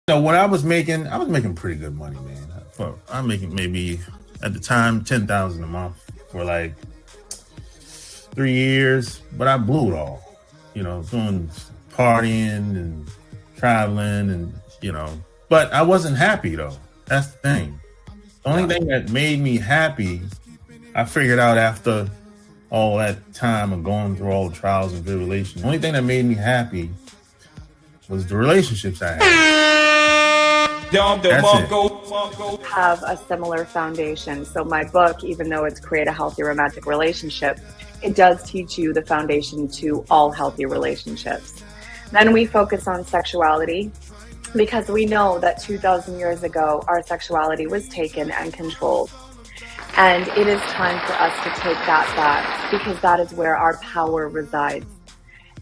When I was making pretty good money, man. I'm making maybe at the time 10,000 a month for like 3 years, but I blew it all. Doing partying and traveling, and but I wasn't happy though. That's the thing. The only thing that made me happy, I figured out after all that time of going through all the trials and tribulations. The only thing that made me happy was the relationships I had. That's it. Have a similar foundation. So my book, even though it's Create a Healthy Romantic Relationship, it does teach you the foundation to all healthy relationships. Then we focus on sexuality because we know that 2,000 years ago, our sexuality was taken and controlled. And it is time for us to take that back because that is where our power resides.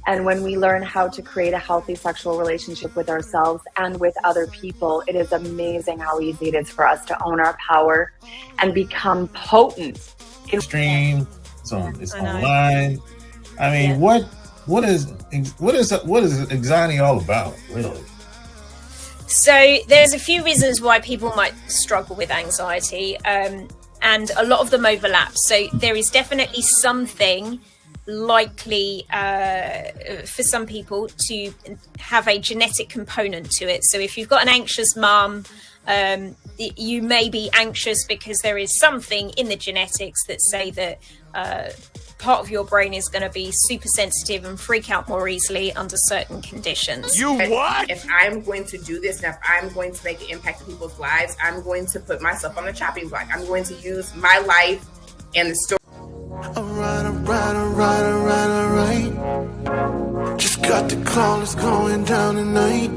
And when we learn how to create a healthy sexual relationship with ourselves and with other people, it is amazing how easy it is for us to own our power and become potent. Stream, it's online. I mean, what is anxiety all about, really? So there's a few reasons why people might struggle with anxiety, and a lot of them overlap. So there is definitely something likely for some people to have a genetic component to it. So if you've got an anxious mum, you may be anxious because there is something in the genetics that say that part of your brain is going to be super sensitive and freak out more easily under certain conditions. You what? If I'm going to do this, and if I'm going to make an impact in people's lives, I'm going to put myself on the chopping block. I'm going to use my life and the story. Alright. Just got the call, it's going down tonight.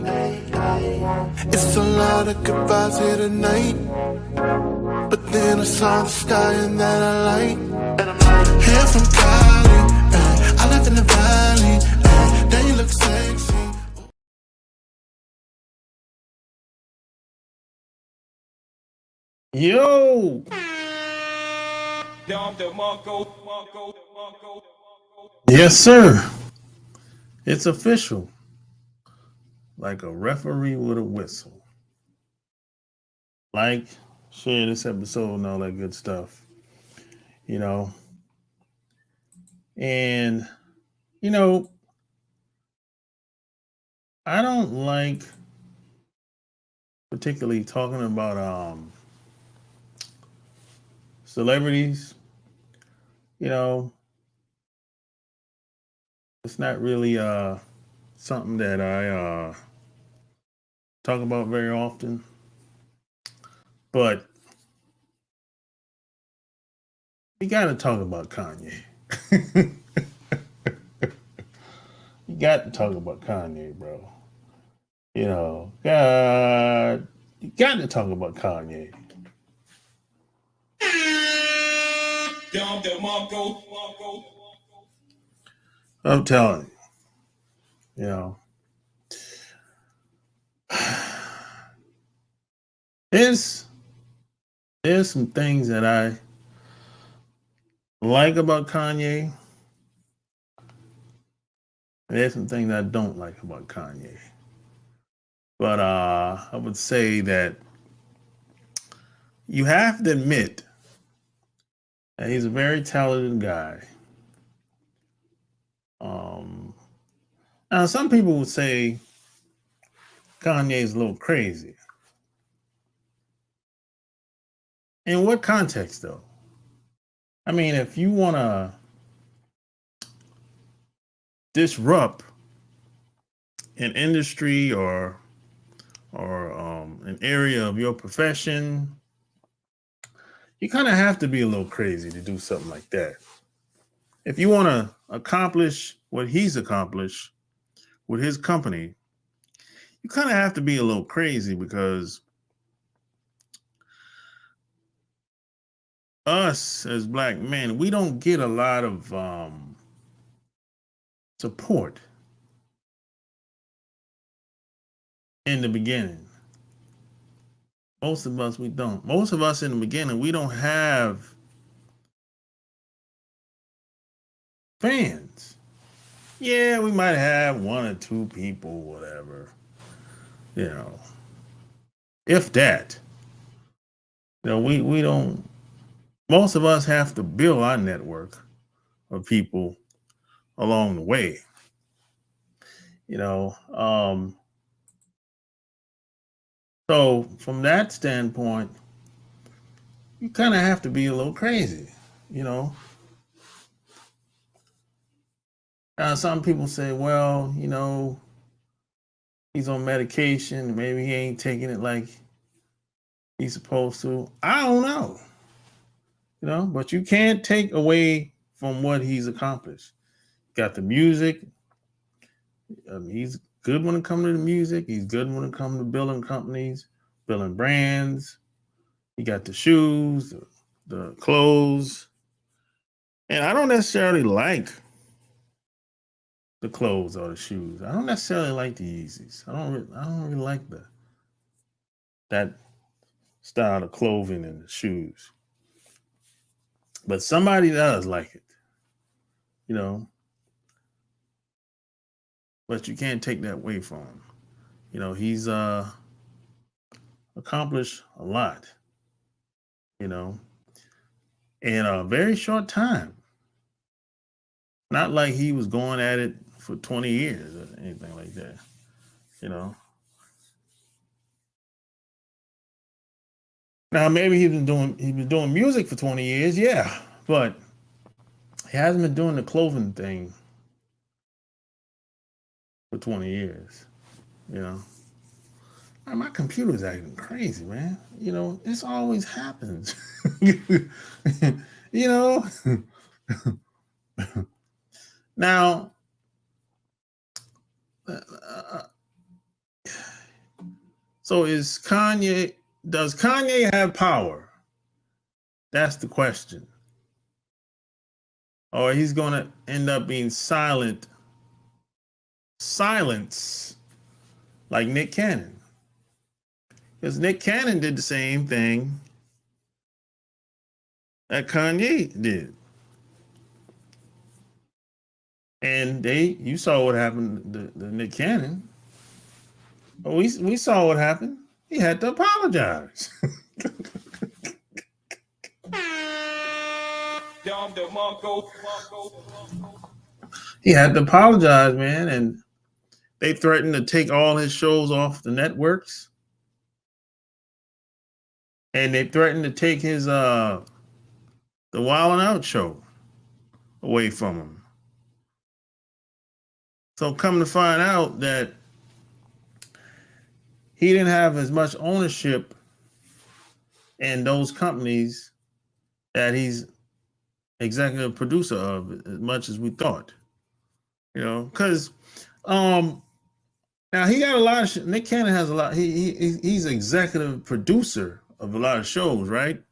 It's a lot of goodbyes here tonight. But then I saw the sky and that I like. Here from Cali, I live in the valley. Then you look sexy. Yo! Yes, sir. It's official. Like a referee with a whistle. Like, share this episode and all that good stuff. And, I don't like particularly talking about celebrities. It's not really something that I talk about very often. But we got to talk about Kanye. You got to talk about Kanye, bro. You got to talk about Kanye. I'm telling you, there's some things that I like about Kanye. There's some things I don't like about Kanye. But I would say that you have to admit that he's a very talented guy. Now, some people would say Kanye's a little crazy. In what context, though? I mean, if you want to disrupt an industry or an area of your profession, you kind of have to be a little crazy to do something like that. If you want to accomplish what he's accomplished with his company, you kind of have to be a little crazy, because us as black men, we don't get a lot of support in the beginning. Most of us, we don't. Most of us in the beginning, we don't have fans. Yeah, we might have one or two people, whatever, if that. We don't. Most of us have to build our network of people along the way. So from that standpoint, you kind of have to be a little crazy. Now, some people say, well, he's on medication. Maybe he ain't taking it like he's supposed to. I don't know. But you can't take away from what he's accomplished. Got the music. He's good when it comes to the music. He's good when it comes to building companies, building brands. He got the shoes, the clothes. And I don't necessarily like the clothes or the shoes. I don't necessarily like the Yeezys. I don't really like that style of clothing and the shoes. But somebody does like it, But you can't take that away from him. He's accomplished a lot, in a very short time. Not like he was going at it for 20 years or anything like that, Now maybe he's been doing music for 20 years, yeah, but he hasn't been doing the clothing thing for 20 years, Man, my computer's acting crazy, man. This always happens. Now, so does Kanye have power? That's the question. Or he's going to end up being silence like Nick Cannon. Because Nick Cannon did the same thing that Kanye did. And you saw what happened to Nick Cannon. We saw what happened. He had to apologize. He had to apologize, man, and they threatened to take all his shows off the networks. And they threatened to take his the Wild 'N Out show away from him. So come to find out that he didn't have as much ownership in those companies that he's executive producer of as much as we thought. Because now he got a lot of Nick Cannon has a lot. He's executive producer of a lot of shows, right?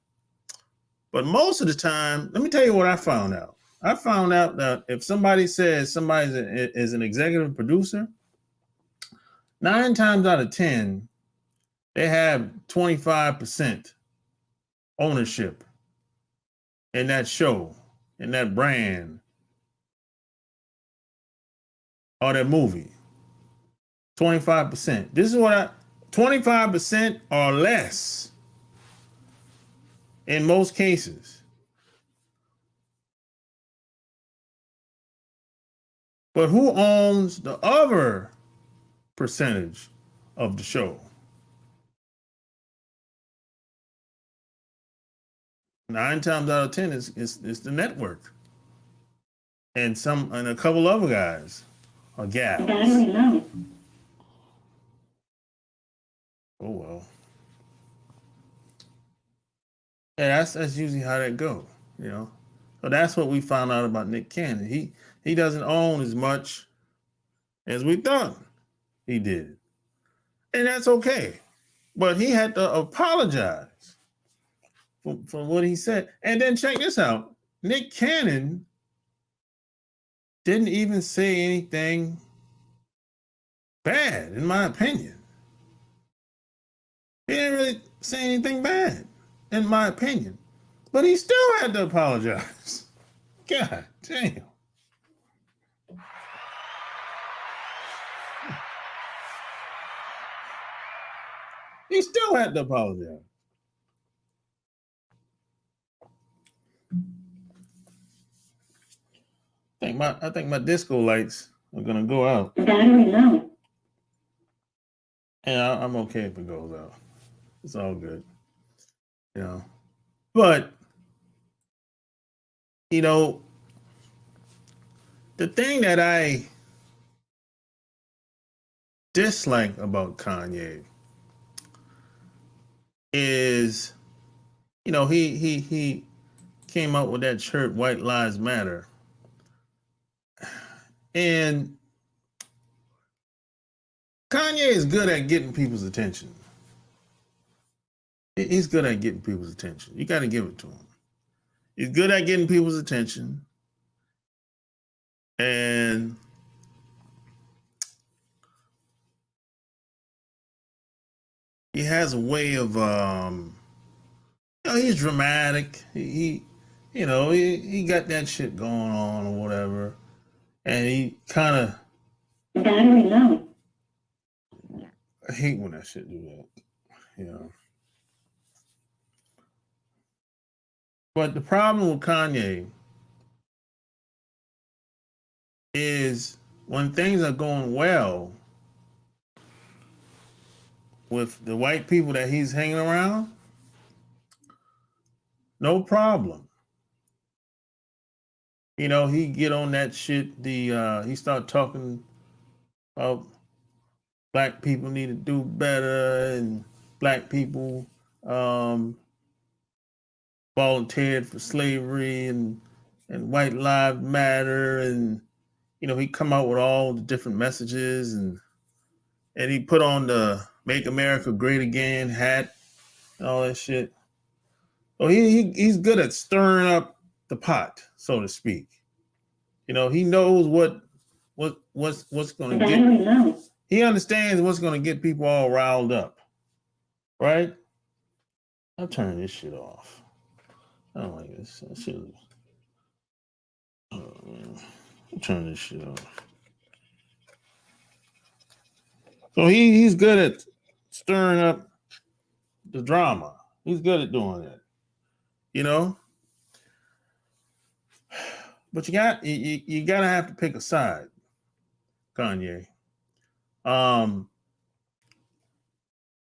But most of the time, let me tell you what I found out. I found out that if somebody says somebody is an executive producer, 9 times out of 10, they have 25% ownership in that show, in that brand, or that movie. 25%. This is 25% or less in most cases. But who owns the other percentage of the show? 9 times out of 10 is the network. And a couple other guys or gals. Oh well. Yeah, that's usually how that go, So that's what we found out about Nick Cannon. He doesn't own as much as we thought he did. And that's okay. But he had to apologize for what he said. And then check this out. Nick Cannon didn't even say anything bad, in my opinion. He didn't really say anything bad, in my opinion. But he still had to apologize. God damn. He still had to apologize. I think my disco lights are gonna go out. Battery low. And I'm okay if it goes out. It's all good. You know. But you know, the thing that I dislike about Kanye is, you know, he came out with that shirt, White Lives Matter. And Kanye is good at getting people's attention. He's good at getting people's attention. You got to give it to him. He's good at getting people's attention. And he has a way of, you know, he's dramatic. He got that shit going on or whatever. And he kind of, Battery low. I hate when that shit do that, you know. But the problem with Kanye is when things are going well with the white people that he's hanging around, no problem. You know, he get on that shit. He start talking about black people need to do better and black people volunteered for slavery and white lives matter, and you know, he come out with all the different messages and he put on the Make America Great Again hat and all that shit. So he's good at stirring up the pot, so to speak. You know, he knows what's going to get. He understands what's going to get people all riled up, right? I'll turn this shit off. I don't like this. Oh man, I'll turn this shit off. So he's good at stirring up the drama. He's good at doing that, you know. But you gotta have to pick a side, Kanye.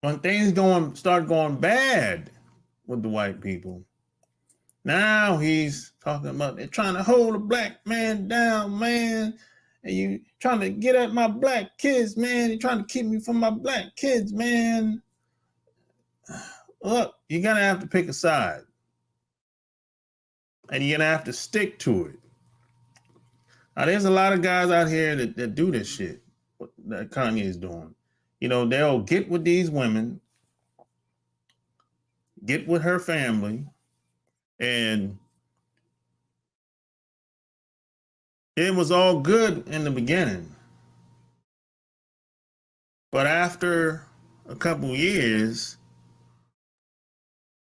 When things start going bad with the white people, now he's talking about they're trying to hold a black man down, man. And you trying to get at my black kids, man. You're trying to keep me from my black kids, man. Look, you're gonna have to pick a side. And you're gonna have to stick to it. Now, there's a lot of guys out here that do this shit that Kanye is doing. You know, they'll get with these women, get with her family, and it was all good in the beginning. But after a couple years,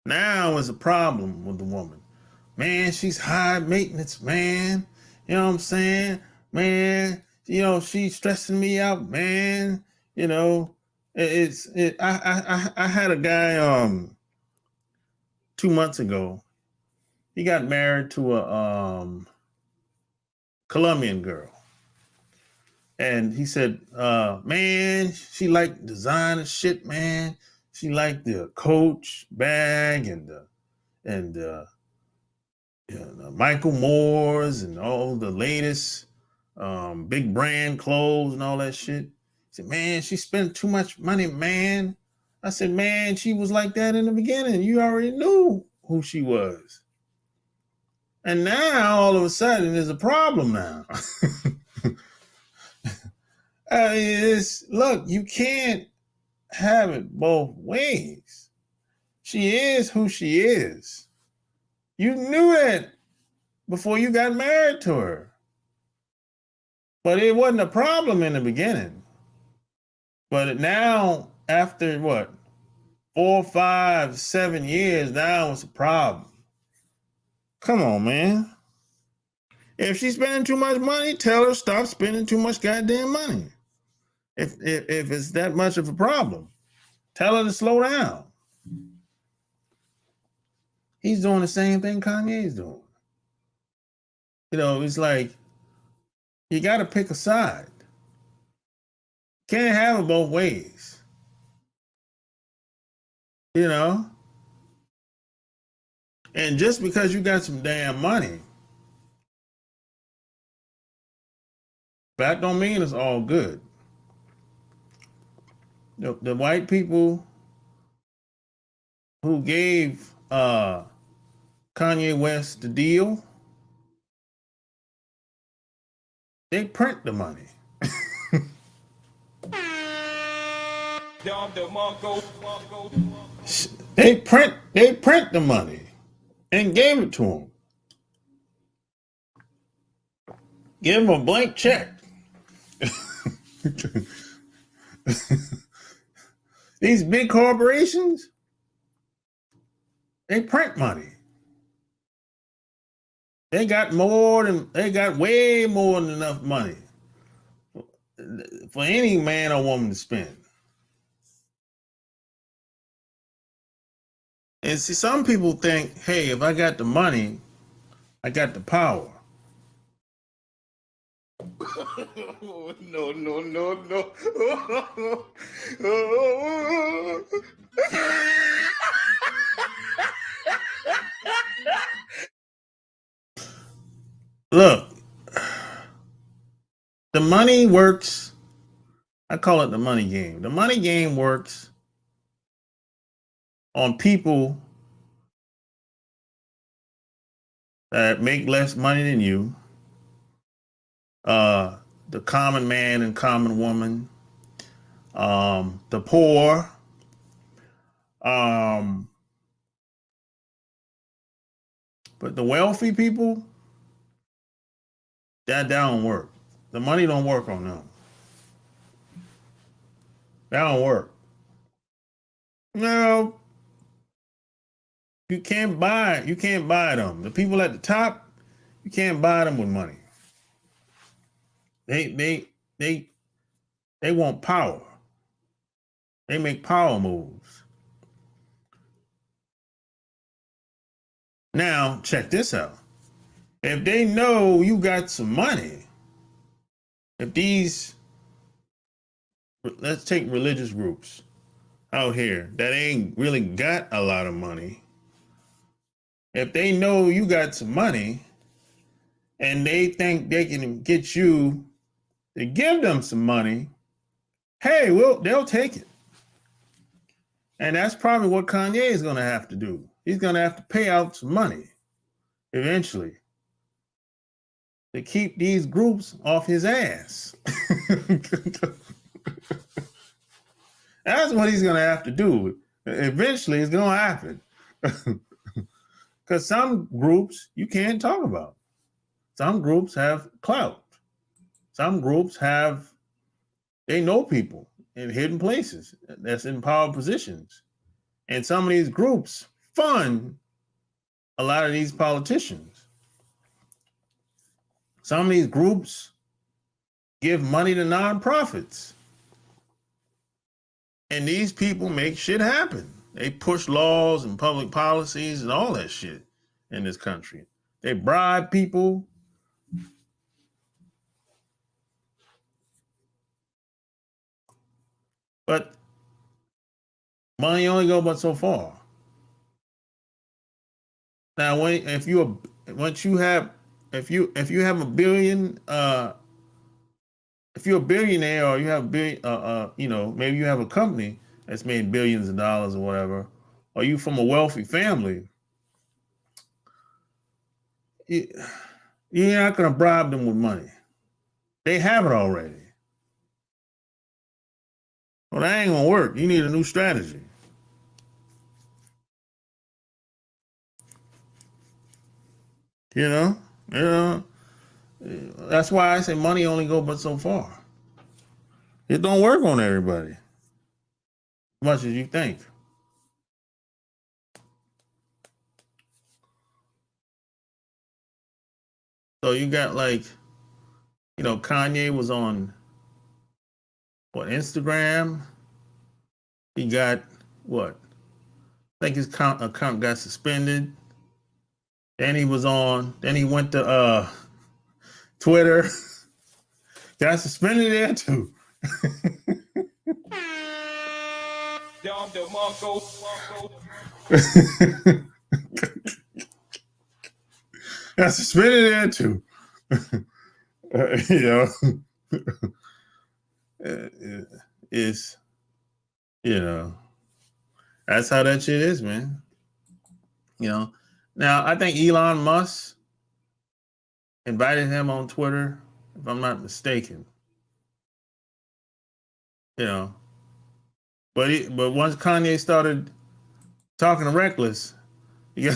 now is a problem with the woman. Man, she's high maintenance, man. You know what I'm saying? Man, you know, she's stressing me out, man. You know, I had a guy 2 months ago. He got married to a Colombian girl. And he said, man, she liked designer shit, man. She liked the Coach bag and the Michael Moores and all the latest big brand clothes and all that shit. He said, man, she spent too much money, man. I said, man, she was like that in the beginning. You already knew who she was. And now all of a sudden there's a problem now. Look, you can't have it both ways. She is who she is. You knew it before you got married to her. But it wasn't a problem in the beginning. But now, after what, 4, 5, 7 years, now it's a problem. Come on, man. If she's spending too much money, tell her stop spending too much goddamn money. If it's that much of a problem. Tell her to slow down. He's doing the same thing Kanye's doing. You know, it's like you got to pick a side. Can't have it both ways. You know? And just because you got some damn money, that don't mean it's all good. The white people who gave Kanye West the deal, they print the money. They print the money and gave it to him. Give him a blank check. These big corporations, they print money. They got way more than enough money for any man or woman to spend. And see, some people think, hey, if I got the money, I got the power. No. Look, the money works. I call it the money game. The money game works on people that make less money than you, the common man and common woman, the poor, but the wealthy people, that don't work. The money don't work on them. That don't work. No, you can't buy them. The people at the top, you can't buy them with money. They want power. They make power moves. Now, check this out. If they know you got some money, let's take religious groups out here that ain't really got a lot of money. If they know you got some money and they think they can get you to give them some money, hey, well, they'll take it. And that's probably what Kanye is going to have to do. He's going to have to pay out some money eventually to keep these groups off his ass. That's what he's going to have to do. Eventually, it's going to happen. Because some groups you can't talk about. Some groups have clout. Some groups they know people in hidden places that's in power positions. And some of these groups fund a lot of these politicians. Some of these groups give money to nonprofits. And these people make shit happen. They push laws and public policies and all that shit in this country. They bribe people. But money only goes but so far. Now, if you have a billion, if you're a billionaire or you have maybe you have a company that's made billions of dollars or whatever, or you from a wealthy family, you're not going to bribe them with money. They have it already. Well, that ain't going to work. You need a new strategy. You know, that's why I say money only goes but so far. It don't work on everybody as much as you think. So you got Kanye was on Instagram He got what? I think his account got suspended. Then he was on. Then he went to Twitter. Got suspended there too. Got suspended there too. You know, it's, you know, that's how that shit is, man. You know, now I think Elon Musk invited him on Twitter, if I'm not mistaken. You know, but once Kanye started talking reckless, yeah,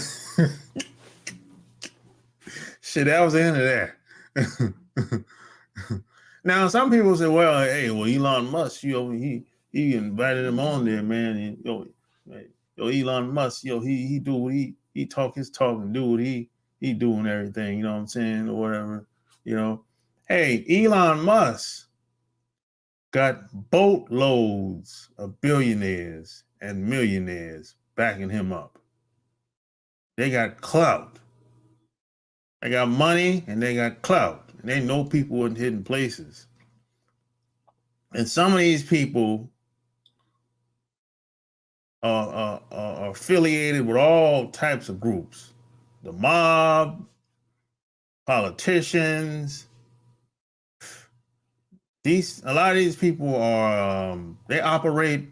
shit, that was the end of that. Now, some people say, "Well, hey, well, Elon Musk, he invited him on there, man. And, Elon Musk, he do what he talk his talk and do what he do and everything. You know what I'm saying, or whatever. You know, hey, Elon Musk got boatloads of billionaires and millionaires backing him up. They got clout. They got money and they got clout. And they know people in hidden places. And some of these people are affiliated with all types of groups. The mob, politicians. A lot of these people are, they operate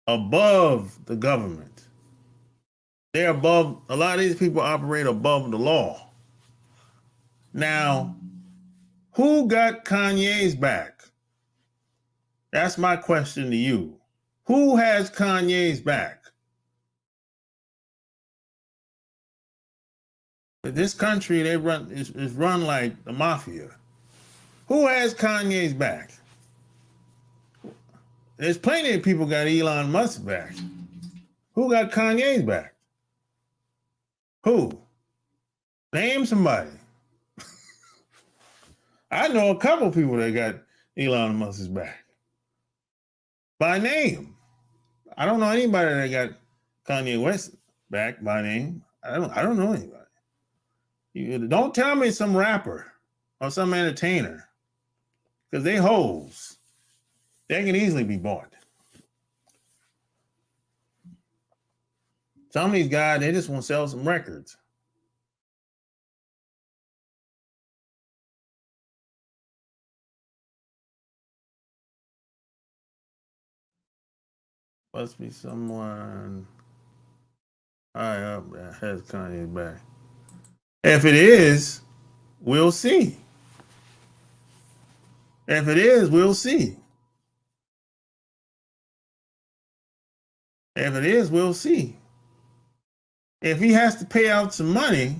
above the government. They're above, a lot of these people operate above the law. Now, who got Kanye's back? That's my question to you. Who has Kanye's back? This country, is run like the mafia. Who has Kanye's back? There's plenty of people got Elon Musk back. Who got Kanye's back? Who? Name somebody. I know a couple people that got Elon Musk's back. By name. I don't know anybody that got Kanye West back by name. I don't know anybody. Don't tell me some rapper or some entertainer, because they hoes. They can easily be bought. Some of these guys, they just want to sell some records. Must be someone high up that has Kanye back. If it is, we'll see. If it is, we'll see. If it is, we'll see. If he has to pay out some money,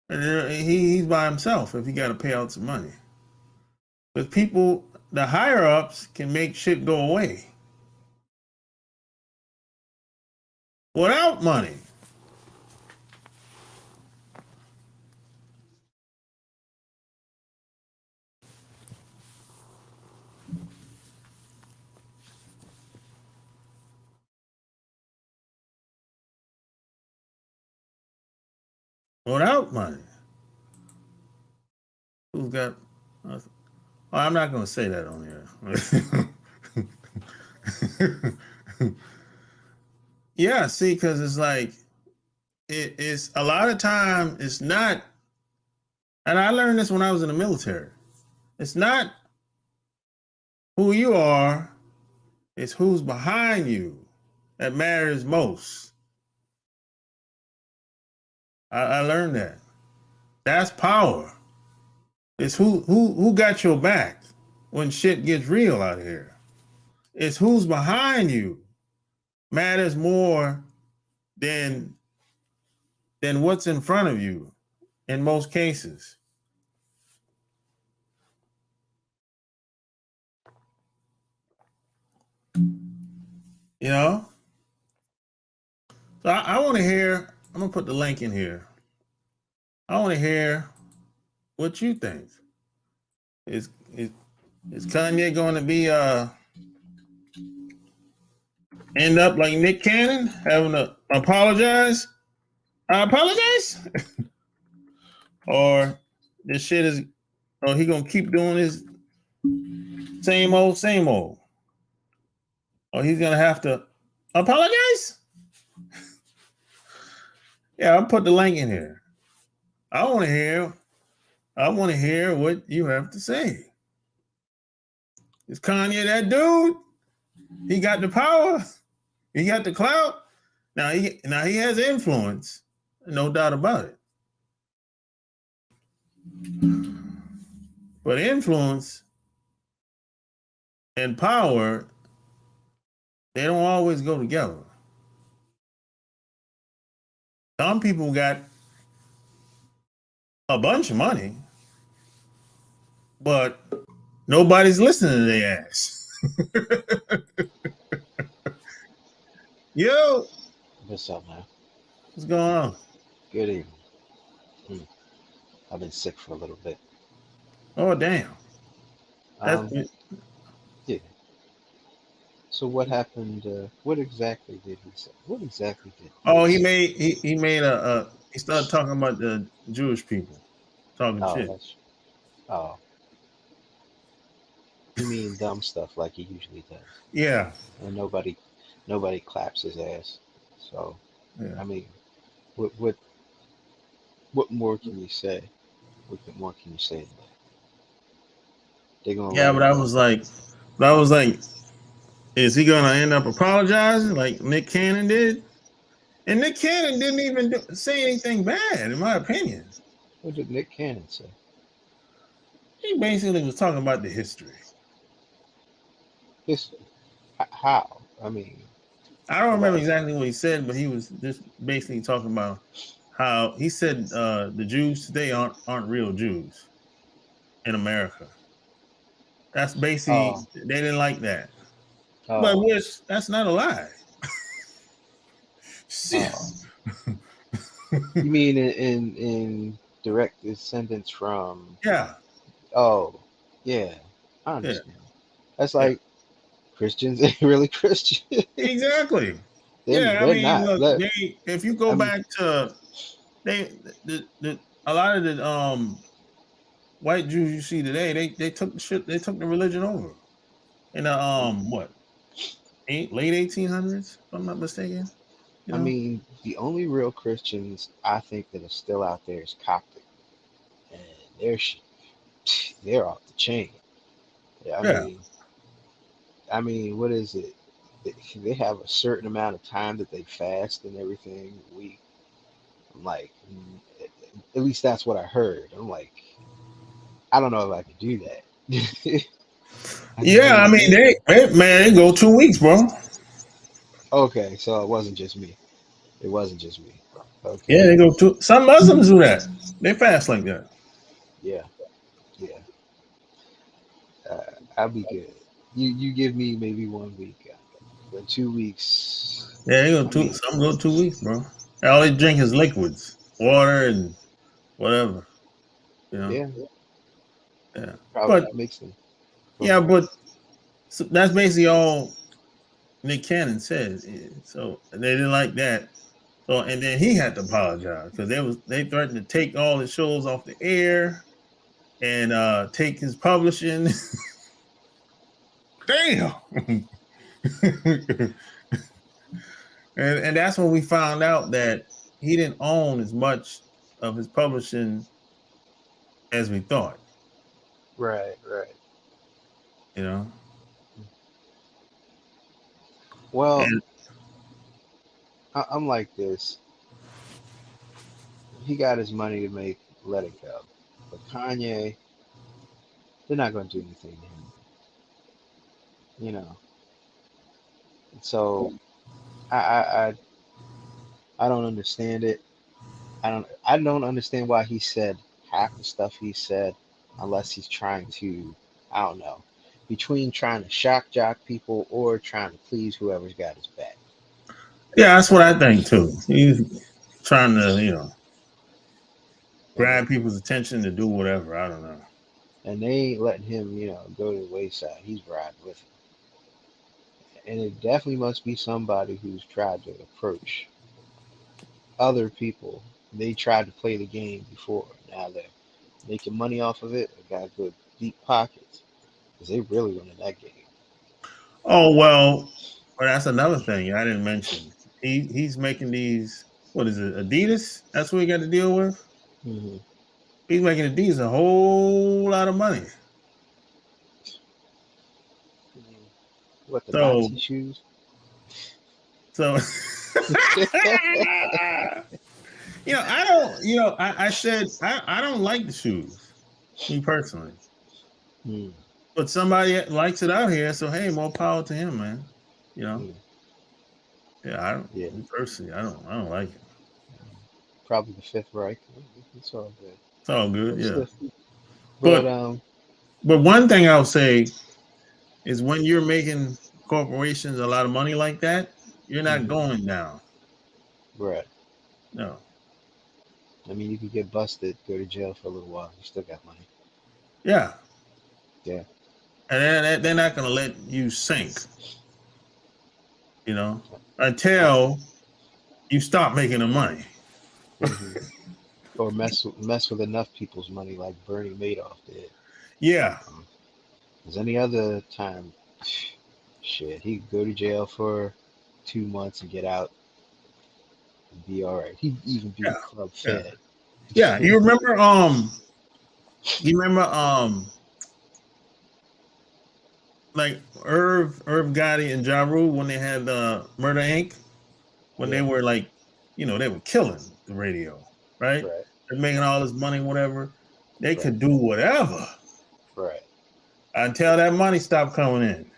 he's by himself if he got to pay out some money. But people, the higher ups can make shit go away without money. Without money. Who's got... Oh, I'm not going to say that on here. Yeah, see, because it's like, it's a lot of time, it's not, and I learned this when I was in the military. It's not who you are, it's who's behind you that matters most. I learned that. That's power. It's who got your back when shit gets real out here. It's who's behind you matters more than what's in front of you in most cases. You know? So I want to hear, I'm going to put the link in here. I want to hear what you think. Is Kanye going to be end up like Nick Cannon, having to apologize. I apologize, or this shit is, or he gonna keep doing his same old, or he's gonna have to apologize. Yeah, I'll put the link in here. I want to hear what you have to say. Is Kanye that dude? He got the power. He got the clout. Now he has influence, no doubt about it. But influence and power, they don't always go together. Some people got a bunch of money, but nobody's listening to their ass. Yo, What's up, man? what's going on? Good evening. I've been sick for a little bit. Oh, damn. Um, yeah. So what happened? What exactly did he say? What exactly did Oh, he say? he made he started talking about the Jewish people, talking Oh, shit. that's oh. You mean dumb stuff like he usually does, Yeah, and nobody claps his ass. So yeah, I mean, what more can you say? What more can you say than that? They're gonna yeah. let But him. I was like, is he gonna end up apologizing like Nick Cannon did? And Nick Cannon didn't even say anything bad, in my opinion. What did Nick Cannon say? He basically was talking about the history. This how? I mean, I don't remember what? exactly what he said, but he was just basically talking about how he said the Jews today aren't real Jews in America. That's basically Oh, they didn't like that, but oh, that's not a lie. Shit. oh. You mean in direct descendants from? Yeah, Oh, yeah, I yeah, understand. That's yeah, like Christians ain't really Christian. exactly. they're Yeah, I they're mean, not. look, if you go I mean, back to they a lot of the white Jews you see today, they took the shit, they took the religion over in the what late 1800s, if I'm not mistaken. You I know? mean, the only real Christians I think that are still out there is Coptic, and they're off the chain. Yeah, Yeah, I mean, what is it? They have a certain amount of time that they fast and everything. I'm like, at least that's what I heard. I'm like, I don't know if I could do that. I yeah. I mean, mean, they go 2 weeks, bro. okay, so it wasn't just me. It wasn't just me. Yeah, Okay, they go two. Some Muslims do that. They fast like that. yeah, yeah. I'll be good. You give me maybe 1 week, but 2 weeks. Yeah, they go I two. mean, Some go 2 weeks, bro. All they drink is liquids, water, and whatever. You know. yeah, Yeah, probably but makes them. Go yeah, ahead. but so that's basically all Nick Cannon said. So they didn't like that. So and then he had to apologize because they threatened to take all his shows off the air and take his publishing. Damn. And that's when we found out that he didn't own as much of his publishing as we thought. Right, right. You know. Well, And I'm like this. He got his money to make. Let it go. But Kanye, they're not going to do anything to him. You know. So I I I, I don't understand it. I don't understand why he said half the stuff he said unless he's trying to, I don't know, between trying to shock jock people or trying to please whoever's got his back. yeah, that's what I think too. He's trying to, And grab people's attention to do whatever. I don't know. and they ain't letting him, go to the wayside. He's riding with him. And it definitely must be somebody who's tried to approach other people. They tried to play the game before. Now they're making money off of it. They got good deep pockets because they really running that game. Oh well, that's another thing I didn't mention. He's making these. What is it? Adidas. That's what he got to deal with. Mm-hmm. He's making Adidas a whole lot of money. What, the So Nazi shoes? so. I don't. I said I don't like the shoes, me personally. Mm, But somebody likes it out here, so hey, more power to him, man. You know. mm, Yeah, I don't. yeah, Me personally, I don't like it. probably the Fifth Reich. It's all good. It's all good, But yeah. still, but But one thing I'll say is when you're making corporations a lot of money like that, you're not mhm, going down. right. No. I mean, you could get busted, go to jail for a little while. You still got money. Yeah. Yeah. And they're not going to let you sink, I, until you stop making the money. hmm Or mess with enough people's money like Bernie Madoff did. Yeah. Because any other time, shit, he could go to jail for 2 months and get out and be all right. He'd even be Yeah. club Yeah. fed. Yeah. You remember like Irv Gotti and Ja Rule when they had Murder Inc. When they Yeah. were like, they were killing the radio, right? Right. They're making all this money, whatever. They Right. could do whatever Right. until that money stopped coming in.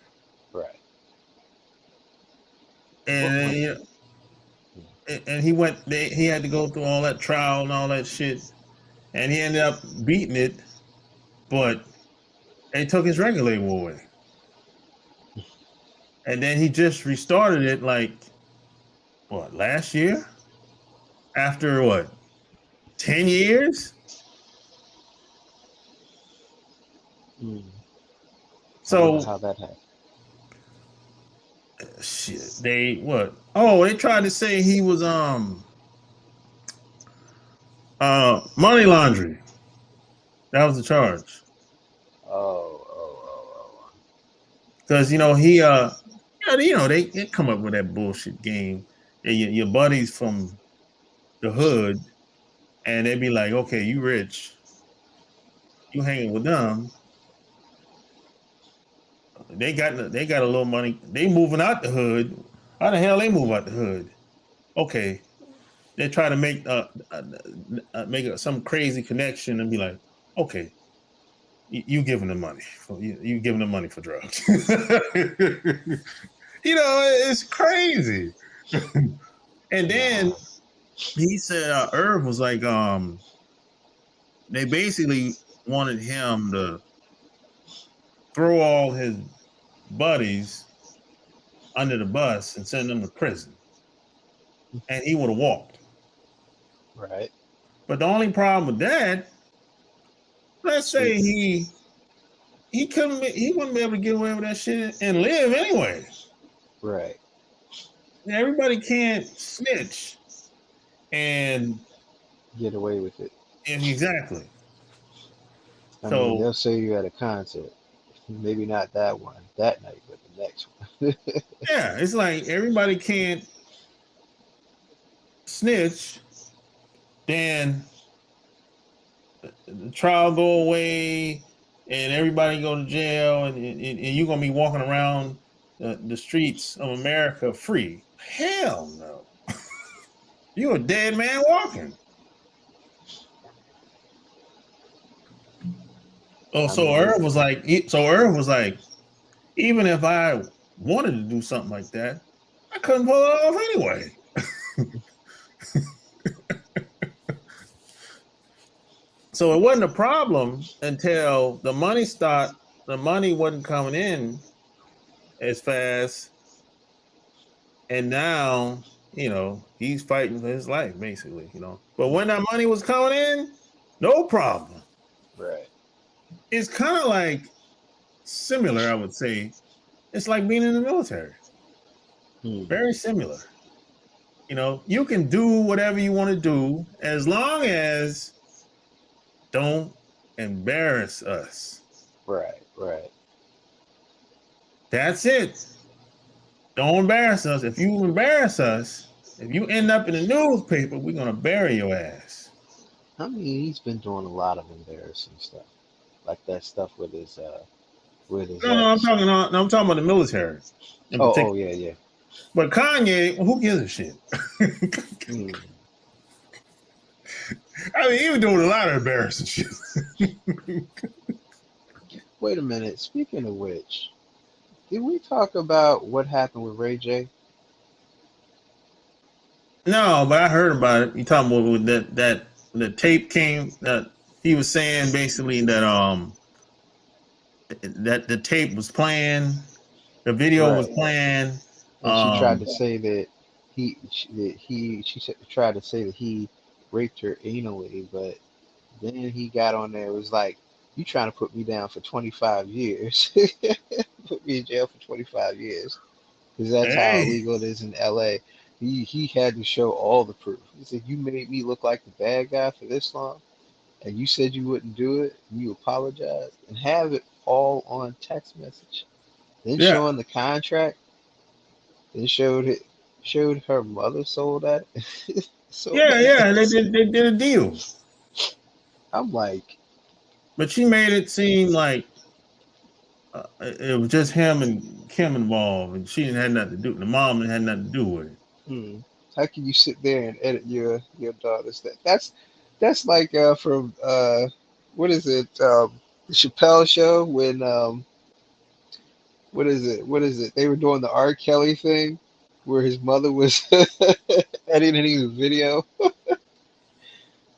Right. What And money? he had to go through all that trial and all that shit. And he ended up beating it, but they took his record label away. And then he just restarted it like last year? After 10 years? Mm. I wonder So how that happened. shit. They tried to say he was money laundering. That was the charge. Oh. Because they come up with that bullshit game. Your buddies from the hood, and they be like, okay, you rich, you hanging with them. They got a little money. They moving out the hood. How the hell they move out the hood? Okay, they try to make some crazy connection and be like, okay, you giving them money. You giving them money for drugs. It's crazy. And then Nah. he said Irv was like, they basically wanted him to throw all his buddies under the bus and send them to prison. And he would have walked. Right. But the only problem with that, let's say he wouldn't be able to get away with that shit and live anyway. Right. Everybody can't snitch and Get away with it. exactly. I So mean, they'll say you at a concert. Maybe not that one, that night, but the next one. yeah, it's like everybody can't snitch, then the trial go away and everybody go to jail and you're gonna be walking around the streets of America free. Hell no. You're a dead man walking. So Irv was like, even if I wanted to do something like that, I couldn't pull it off anyway. So it wasn't a problem until the money wasn't coming in as fast. And now, he's fighting for his life, basically, But when that money was coming in, no problem. Right. It's kind of like similar, I would say. It's like being in the military. Very similar. You know, you can do whatever you want to do as long as don't embarrass us. Right, right. That's it. Don't embarrass us. If you embarrass us, if you end up in the newspaper, we're gonna bury your ass. I mean, he's been doing a lot of embarrassing stuff, like that stuff with his No, ex. I'm talking about the military in Oh, particular. yeah, yeah. But Kanye, who gives a shit? Hmm. I mean, he was doing a lot of embarrassing shit. Wait a minute. Speaking of which, did we talk about what happened with Ray J? No, but I heard about it. You talking about with that the tape came that he was saying basically that the tape was playing, the video was Right. playing. And she tried Um, to say that tried to say that he raped her anally, but then he got on there. It was like, you trying to put me down for 25 years, put me in jail for 25 years, because that's how hey, illegal it is in LA. He had to show all the proof. He said, you made me look like the bad guy for this long, and you said you wouldn't do it, and you apologized, and have it all on text message. Then yeah, showing the contract, then showed her mother sold that. So yeah. They did a deal, I'm like, but she made it seem like it was just him and Kim involved, and she didn't have nothing to do. The mom didn't have nothing to do with it. hmm, how can you sit there and edit your daughter's that? That's like from what is it? The Chappelle show when what is it? They were doing the R. Kelly thing where his mother was editing his video.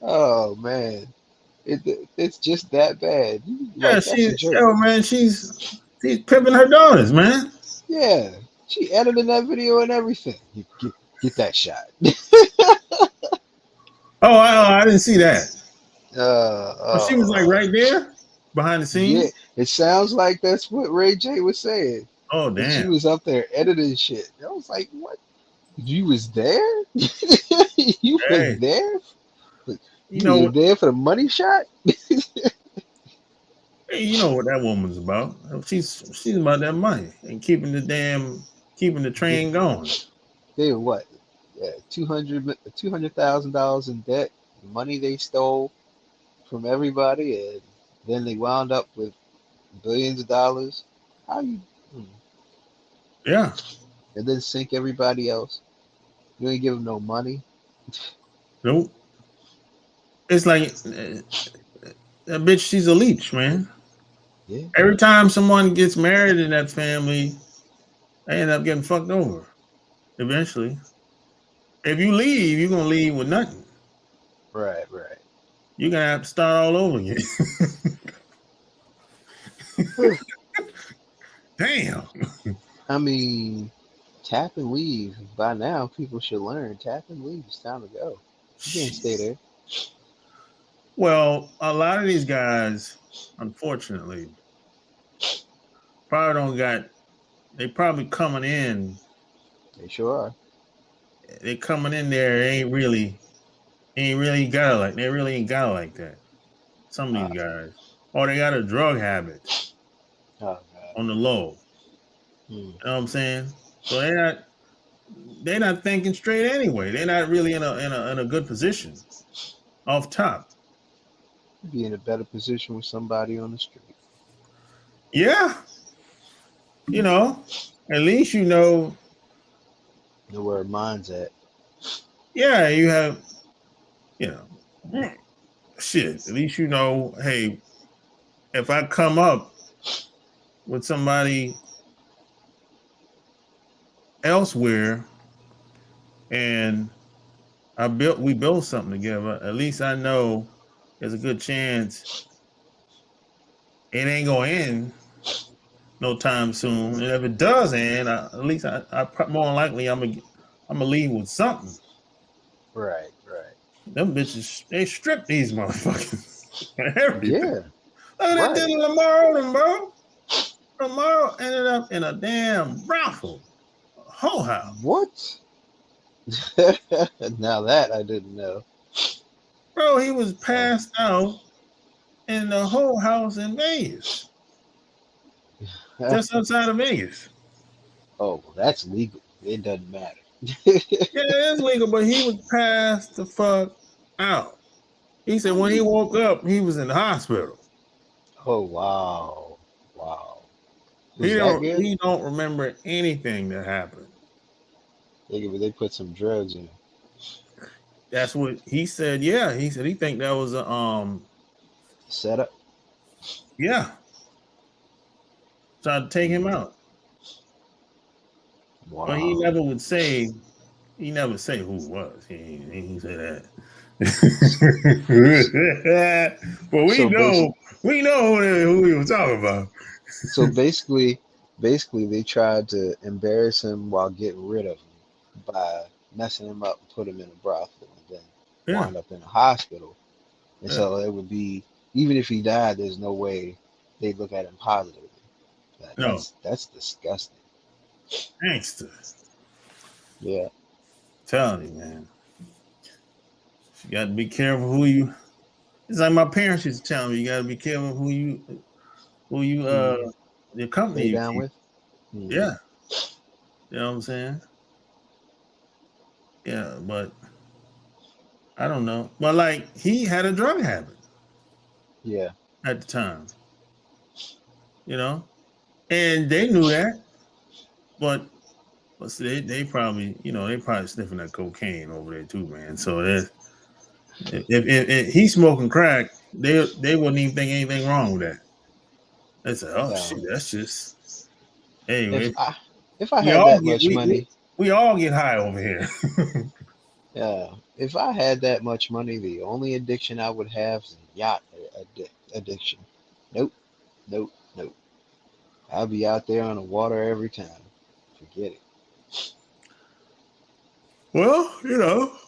Oh man, it's just that bad. Yeah, Like, that's a joke. oh man, she's pimping her daughters, man. Yeah, she edited that video and everything. You get that shot. Oh, I didn't see that. Oh, she was like Oh, right there behind the yeah. scenes. It sounds like that's what Ray J was saying. Oh, And she damn. was up there editing shit. I was like, what? You was there? You was Hey, there? you You know was there for the money shot? hey, you know what that woman's about. She's about that money and keeping the They, train going. they were what? Yeah, $200,000 in debt, the money they stole from everybody, and then they wound up with billions of dollars. How you? Hmm. Yeah. And then sink everybody else. You ain't give them no money. Nope. It's like that bitch. She's a leech, man. Yeah, Every time someone gets married in that family, they end up getting fucked over. Eventually, if you leave, you're gonna leave with nothing. right, right. You're gonna have to start all over again. Damn. I mean, tap and leave. By now, people should learn. Tap and leave. It's time to go. You can't stay there. Well, a lot of these guys, unfortunately, probably don't got. They probably coming in. They sure are. They coming in there. Ain't really got it like. They really ain't got it like that. Some of Uh, these guys, or they got a drug habit oh God. on the low. Hmm. You know what I'm saying? So they're not thinking straight anyway. They're not really in a good position off top. Be in a better position with somebody on the street. Yeah, you know, at least you know. Know where mine's at. Yeah, you have. You know, shit. At least you know. Hey, if I come up with somebody elsewhere and we built something together, at least I know there's a good chance it ain't gonna end no time soon. And if it does end, at least more than likely I'm gonna leave with something. Right, right. Them bitches, they strip these motherfuckers for everything. Yeah, Look at that right. dude Lamar Odom, bro. Lamar ended up in a damn brothel, whole house. What? Now that I didn't know. Bro, he was passed out in the whole house in Vegas. Just outside of Vegas. Oh, well, that's legal. It doesn't matter. Yeah, it is legal, but he was passed the fuck out. He said when he woke up, he was in the hospital. Oh, wow. Wow. He Was that don't good? he don't remember anything that happened. They put some drugs in him. That's what he said. Yeah, he said he think that was a Setup? yeah. Tried to take him out. Wow. But he never would say who it was. He said that. But So we know who he was talking about. So basically they tried to embarrass him while getting rid of him by messing him up and put him in a brothel and then Yeah. wind up in a hospital. And Yeah. so it would be, even if he died, there's no way they'd look at him positively. No. That's disgusting. Gangster. Yeah. Telling you, man. You got to be careful who you. It's like my parents used to tell me, you got to be careful who you the company Lay you down keep. with? Mm. Yeah. You know what I'm saying? Yeah, but I don't know. But like he had a drug habit Yeah. at the time. You know? And they knew that. But see, they probably, they probably sniffing that cocaine over there too, man. So if he's smoking crack, they wouldn't even think anything wrong with that. They say, oh shit, that's just If hey, I had that much money, we all get high over here. yeah. If I had that much money, the only addiction I would have is a yacht addiction. Nope. Nope. Nope. I'll be out there on the water every time. Forget it. Well,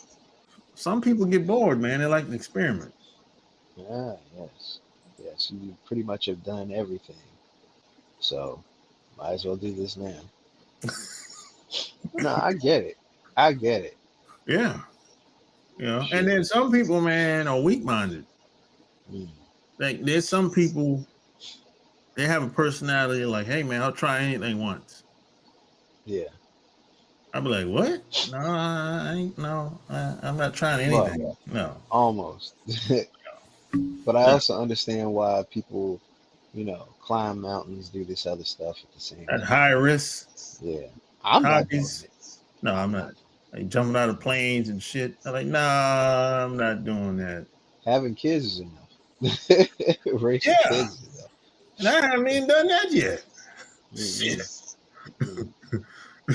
some people get bored, man. They like to experiment. Ah, yes. Yes, you pretty much have done everything. So might as well do this now. No, I get it. I get it. Yeah. And Shit. then some people, man, are weak minded. Mm. Like there's some people, they have a personality like, hey man, I'll try anything once. Yeah. I'd be like, what? No, I ain't. No, I'm not trying anything. Well, No. almost. But I also understand why people, climb mountains, do this other stuff at the same At time. high risk, Yeah. I'm not doing hobbies. it. No, I'm not. Like jumping out of planes and shit. I'm like, nah, I'm not doing that. Having kids is enough. Raising Yeah. kids is enough. And I haven't even done that yet. Mm-hmm.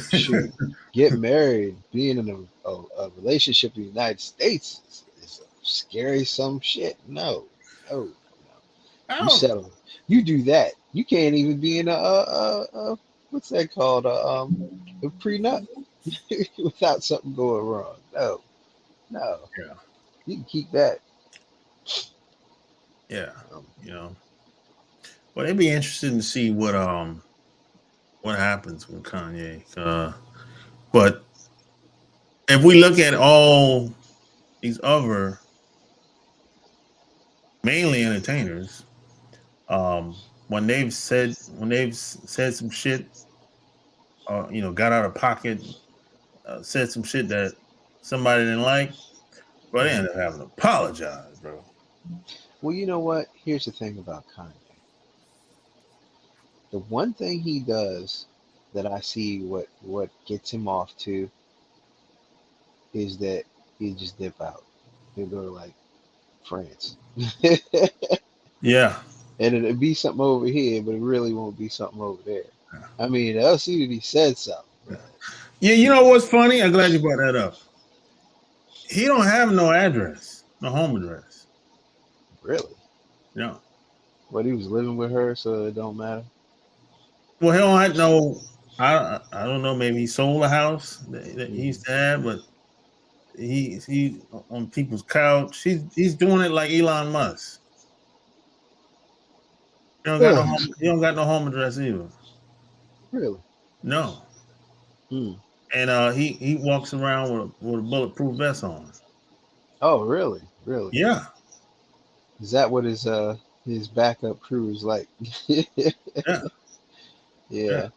Shoot, get married, being in a relationship in the United States is scary some shit. No. You settle. You do that. You can't even be in a what's that called? A prenup without something going wrong. No. Yeah. You can keep that. Yeah. Well, it'd be interesting to see what happens with Kanye. But if we look at all these other mainly entertainers, when they've said some shit, got out of pocket, said some shit that somebody didn't like, but they end up having to apologize, bro. Well, you know what? Here's the thing about Kanye. The one thing he does that I see what gets him off to is that he just dip out. He'll go to like France. Yeah. And it'll be something over here, but it really won't be something over there. I mean, LCD said something. But... Yeah, you know what's funny? I'm glad you brought that up. He don't have no address, no home address. Really? No. But he was living with her, so it don't matter. Well, he don't have no. I don't know. Maybe he sold a house that he used to have, but he on people's couch. He's doing it like Elon Musk. He don't got no home address either. Really? No. and he walks around with a bulletproof vest on. Oh, really? Really? Yeah, Is that what his backup crew is like? yeah, yeah, Yeah.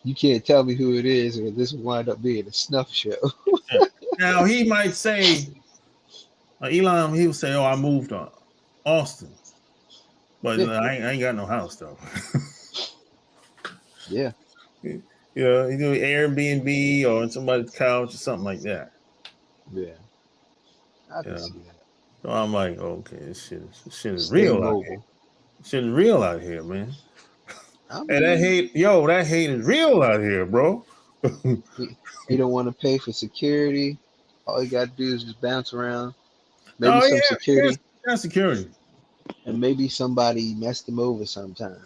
You can't tell me who it is, or this will wind up being a snuff show. yeah. Now he might say, Elon, he would say, "Oh, I moved to Austin, but I ain't got no house though." Yeah. Yeah, he do Airbnb or on somebody's couch or something like that. Yeah. I can Yeah. see that. So I'm like, okay, this shit is Stay real out here. mobile. This shit is real out here, man. I Hey, that mean, hate, that hate is real out here, bro. he don't want to pay for security. All you got to do is just bounce around. Maybe Oh some yeah, security, that's security. and maybe somebody messed him over sometime.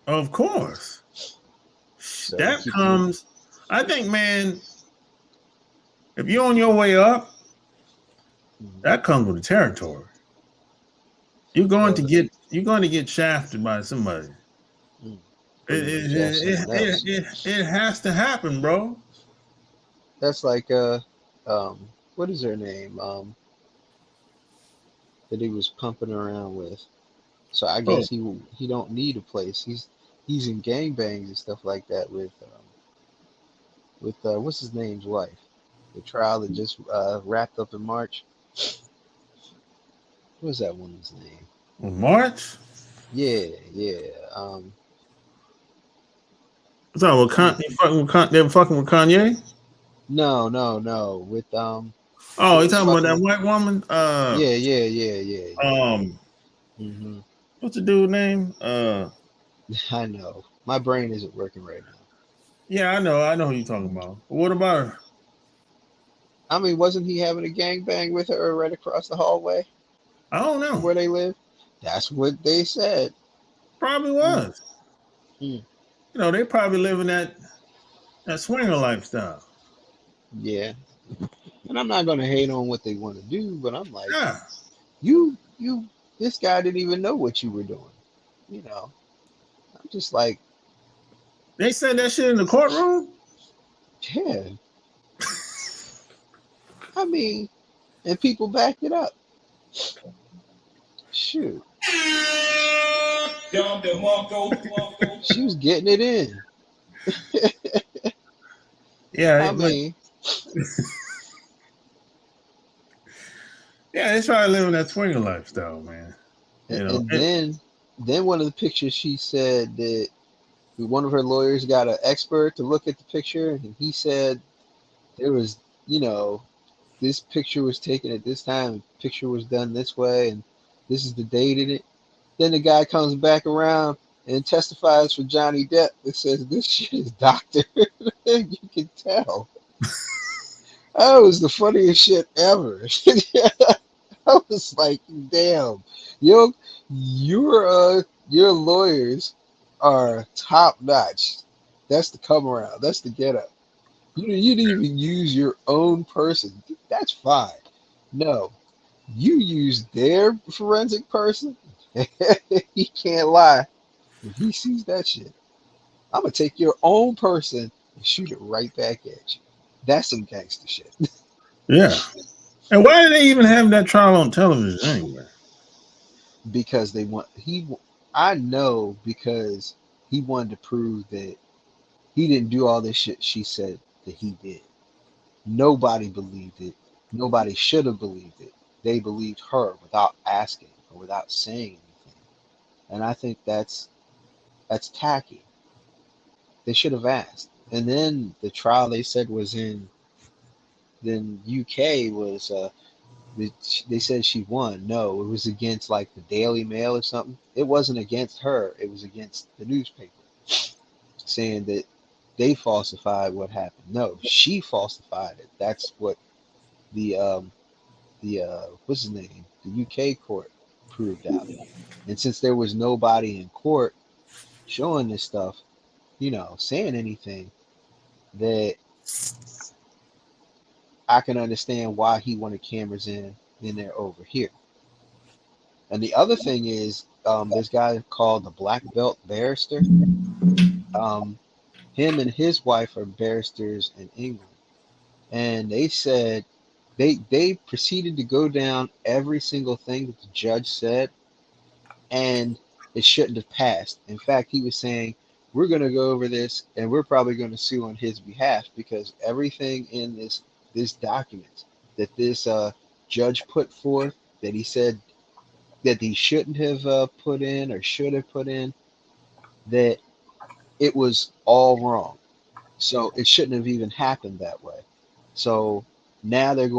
Of course. So he That keeps moving. comes, I think, man, if you're on your way up, Mhm. that comes with the territory. Well, You're going to get shafted by somebody. mm, or It you can it, shaft it, someone it, else. it, it has to happen, bro. That's like what is her name? That he was pumping around with. So I Oh, guess he don't need a place. He's in gangbangs and stuff like that with what's his name's wife. The trial that just wrapped up in March. What was that woman's name? March? Yeah, yeah. What's up with Yeah. they were fucking with Kanye? No, no, no. With Oh, that you was talking about fucking that with. white woman? Yeah, yeah, yeah, yeah, yeah. Um, Hmm. what's the dude name? I know. My brain isn't working right now. Yeah, I know who you're talking about. What about her? I mean, wasn't he having a gangbang with her right across the hallway I don't from know. where they live? That's what they said. Probably Mm, was. mm, You know, they probably living that swinger lifestyle. yeah. And I'm not gonna hate on what they want to do, but I'm like, Yeah, you, this guy didn't even know what you were doing. You know, I'm just like, they said that shit in the courtroom. yeah. I mean, and people backed it up. Shoot, she was getting it in. Yeah, I but mean, yeah, they try living that swinger lifestyle, man. You know, and then one of the pictures she said that one of her lawyers got an expert to look at the picture, and he said there was, you know, this picture was taken at this time, picture was done this way, and this is the date in it. Then the guy comes back around and testifies for Johnny Depp and says this shit is doctored. You can tell. That was the funniest shit ever. I was like, damn, yo, your lawyers are top notch. That's the come around. That's the get up. You didn't even use your own person. That's fine. No, you use their forensic person. He can't lie. If he sees that shit, I'm gonna take your own person and shoot it right back at you. That's some gangster shit. yeah. And why did they even have that trial on television anyway? Because they want I know because he wanted to prove that he didn't do all this shit she said that he did. Nobody believed it. Nobody should have believed it. They believed her without asking or without saying anything. And I think that's tacky. They should have asked. And then the trial they said was in then UK was they said she won. No, it was against like the Daily Mail or something. It wasn't against her. It was against the newspaper, saying that they falsified what happened. No, she falsified it. That's what the what's his name? The UK court proved out. And since there was nobody in court showing this stuff, saying anything, that I can understand why he wanted cameras in there over here. And the other thing is, this guy called the Black Belt Barrister. Um, Him and his wife are barristers in England, and they said they proceeded to go down every single thing that the judge said, and it shouldn't have passed. In fact, he was saying, we're going to go over this and we're probably going to sue on his behalf because everything in this document that this judge put forth that he said that he shouldn't have put in or should have put in, that it was all wrong. So it shouldn't have even happened that way. So now they're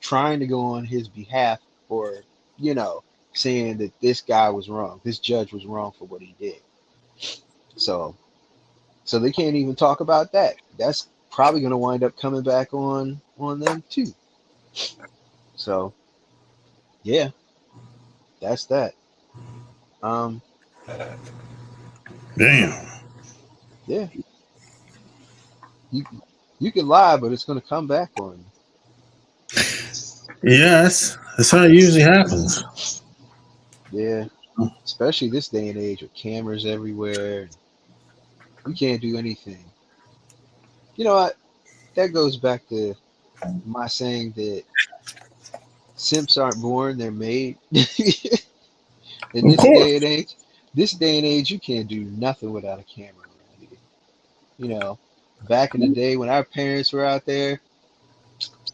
trying to go on his behalf for, you know, saying that this guy was wrong. This judge was wrong for what he did. So they can't even talk about that. That's probably going to wind up coming back on them too. So yeah, that's that. Damn. Yeah, you can lie, but it's going to come back on you. Yes, that's how it usually happens. Yeah, especially this day and age with cameras everywhere. You can't do anything. You know what? That goes back to my saying that simps aren't born, they're made. In Of course. this day and age, you can't do nothing without a camera around you. You know, back in the day when our parents were out there,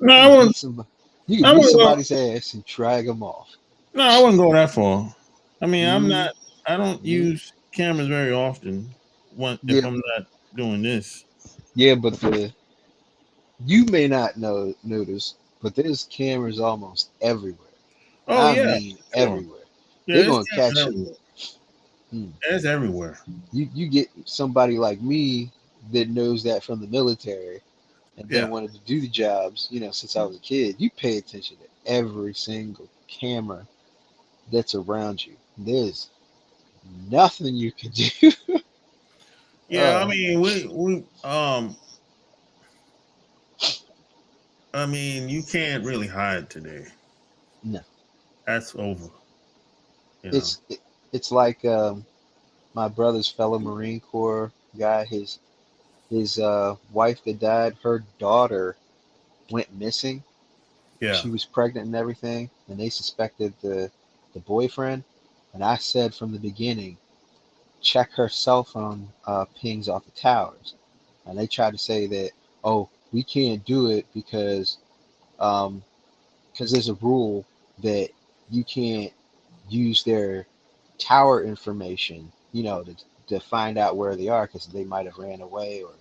No, you I could wouldn't. beat somebody, you could I beat wouldn't go. somebody's ass and drag them off. No, I wouldn't go that far. I mean, I'm Mm, not. I don't mm. use cameras very often. If Yeah, I'm not doing this. yeah, but you may not notice, but there's cameras almost everywhere. Oh I yeah, mean, sure. everywhere. Yeah, They're there's gonna cameras catch you. everywhere. Hmm. It's everywhere. You get somebody like me that knows that from the military and Yeah. then wanted to do the jobs, you know, since I was a kid. You pay attention to every single camera that's around you. There's nothing you can do. Yeah. I uh, mean, I mean, you can't really hide today. no, That's over. You know. it's it's like my brother's fellow Marine Corps guy. His wife that died, her daughter went missing. Yeah. She was pregnant and everything, and they suspected the boyfriend. And I said from the beginning, check her cell phone pings off the towers. And they tried to say that, oh, we can't do it um, because there's a rule that you can't use their tower information, you know, to find out where they are because they might have ran away or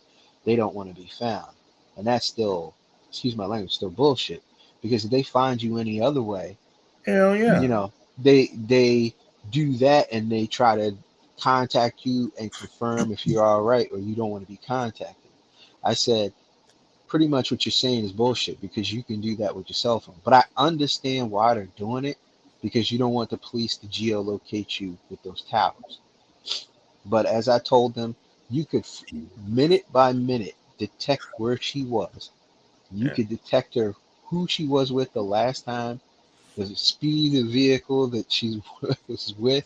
they don't want to be found. And that's still, excuse my language, still bullshit. Because if they find you any other way, Hell you yeah. know, they do that and they try to contact you and confirm if you're all right or you don't want to be contacted. I said, pretty much what you're saying is bullshit because you can do that with your cell phone. But I understand why they're doing it because you don't want the police to geolocate you with those towers. But as I told them, you could minute by minute detect where she was. You Yeah. could detect her, who she was with the last time, the speed of the vehicle that she was with,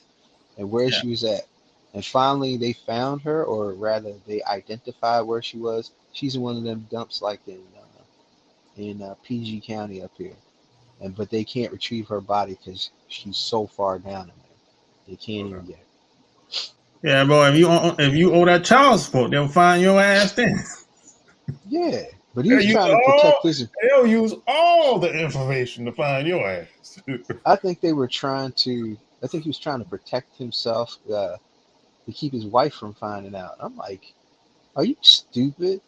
and where Yeah. she was at. And finally, they found her, or rather, they identified where she was. She's in one of them dumps, like in PG County up here. And but they can't retrieve her body because she's so far down in there. They can't even get her. Yeah, boy. If you owe that child support, they'll find your ass then. Yeah, but he They'll was use trying to all. protect his. They'll use all the information to find your ass. I think they were trying to. I think he was trying to protect himself to keep his wife from finding out. I'm like, are you stupid?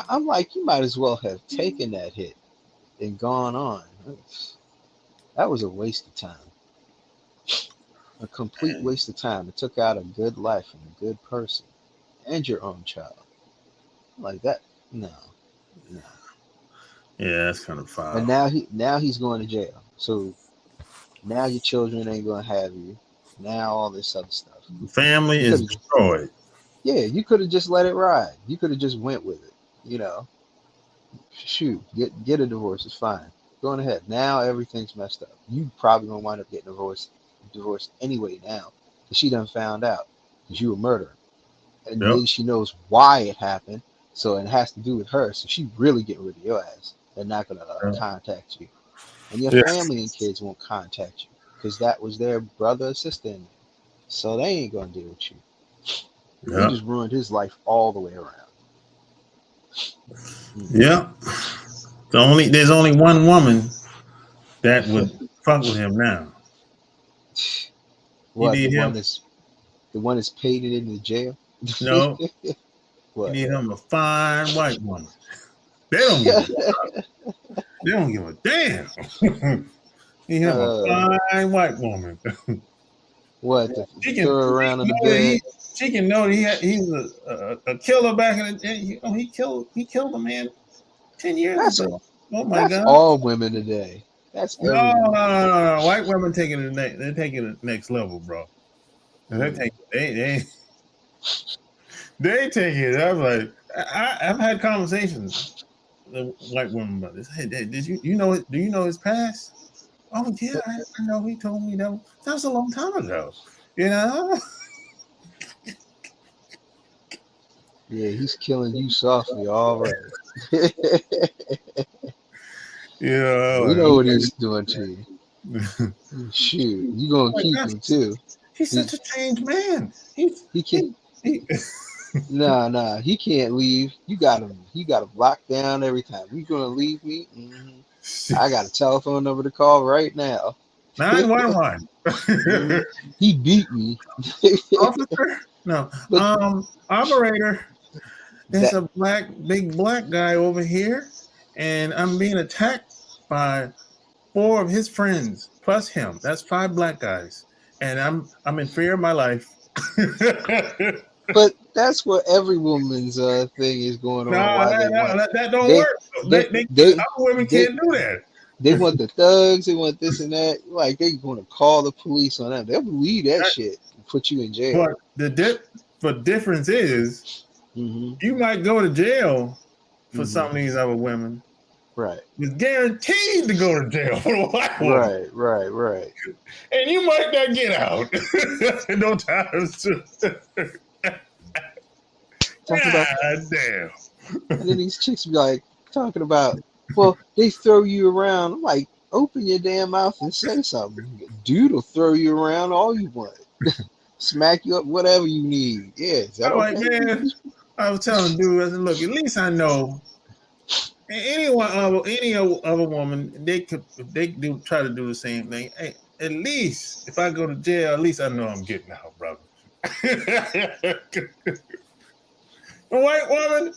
I'm like, you might as well have taken that hit and gone on. That was a waste of time. A complete waste of time. It took out a good life and a good person and your own child. Like that. No, no. Yeah, that's kind of And foul. now he's going to jail. So now your children ain't gonna have you. Now all this other stuff. The family You is could have destroyed. yeah, you could have just let it ride. You could have just went with it. You know, shoot, get a divorce. It's fine. Going ahead. Now everything's messed up. You probably gonna wind up getting divorced anyway now, because she done found out because you a murderer. and Yep. then she knows why it happened, so it has to do with her. So she really getting rid of your ass. They're not gonna contact you, and your Yeah. family and kids won't contact you because that was their brother or sister in there. So they ain't gonna deal with you. You Yeah. just ruined his life all the way around. Yeah. There's only one woman that would fuck with him now. You What need him. the one that's paid it in the jail? No, you What? need him a fine white woman. They don't give a They don't give a damn. You him a fine white woman. What? To She throw her around in the know that bed? she can know that he was a killer back in the day. You know, he killed a man 10 years That's ago. Oh my that's God. all women today. That's No, every no, woman no, today. no, no. White women taking it they're taking it next level, bro. They take they take it. I'm like, I've had conversations with white women about this. Hey, did you know it? Do you know his past? Oh yeah, I know. He told me that was a long time ago. You know? Yeah, he's killing you softly already. Yeah. We Like, know what okay. he's doing to you. Shoot, you gonna Oh my keep gosh, him too. he's He such a changed man. He's he can't. he Nah, he can't leave. You got him. He got him locked down every time. You gonna leave me? I got a telephone number to call right now. 911. He beat me. Officer? No. But Operator. There's that a big black guy over here, and I'm being attacked by 4 of his friends plus him. That's 5 black guys, and I'm in fear of my life. but that's what every woman's thing is going on. Why they want That don't they work. they Other they women they can't do that. they want the thugs. They want this and that. Like they going to call the police on them. They'll believe that shit and put you in jail. But the difference is, Hmm. you might go to jail for Hmm. some of these other women. Right. It's guaranteed to go to jail for the white woman. Right. And you might not get out in no time soon. Talking about, God damn. and then these chicks be like talking about, well, they throw you around. I'm like, open your damn mouth and say something. Dude will throw you around all you want, smack you up, whatever you need. Yeah, is that I'm like, okay? man, I was telling dude, I said, look, at least I know any other woman, if they do try to do the same thing. Hey, at least if I go to jail, at least I know I'm getting out, brother. The white woman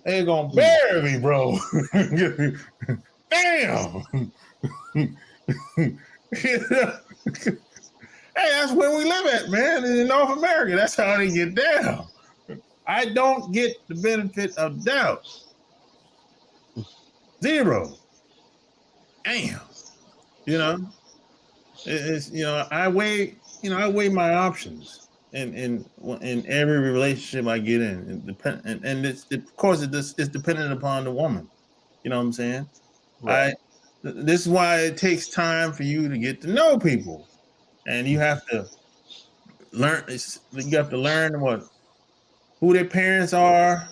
ain't gonna bury me, bro. Damn. Hey, that's where we live at, man. In North America, that's how they get down. I don't get the benefit of doubt. 0. Damn. You know, it's I weigh my options in every relationship I get in, and it's of course it's dependent upon the woman. You know what I'm saying? Right. This is why it takes time for you to get to know people, and you have to learn. You have to learn who their parents are,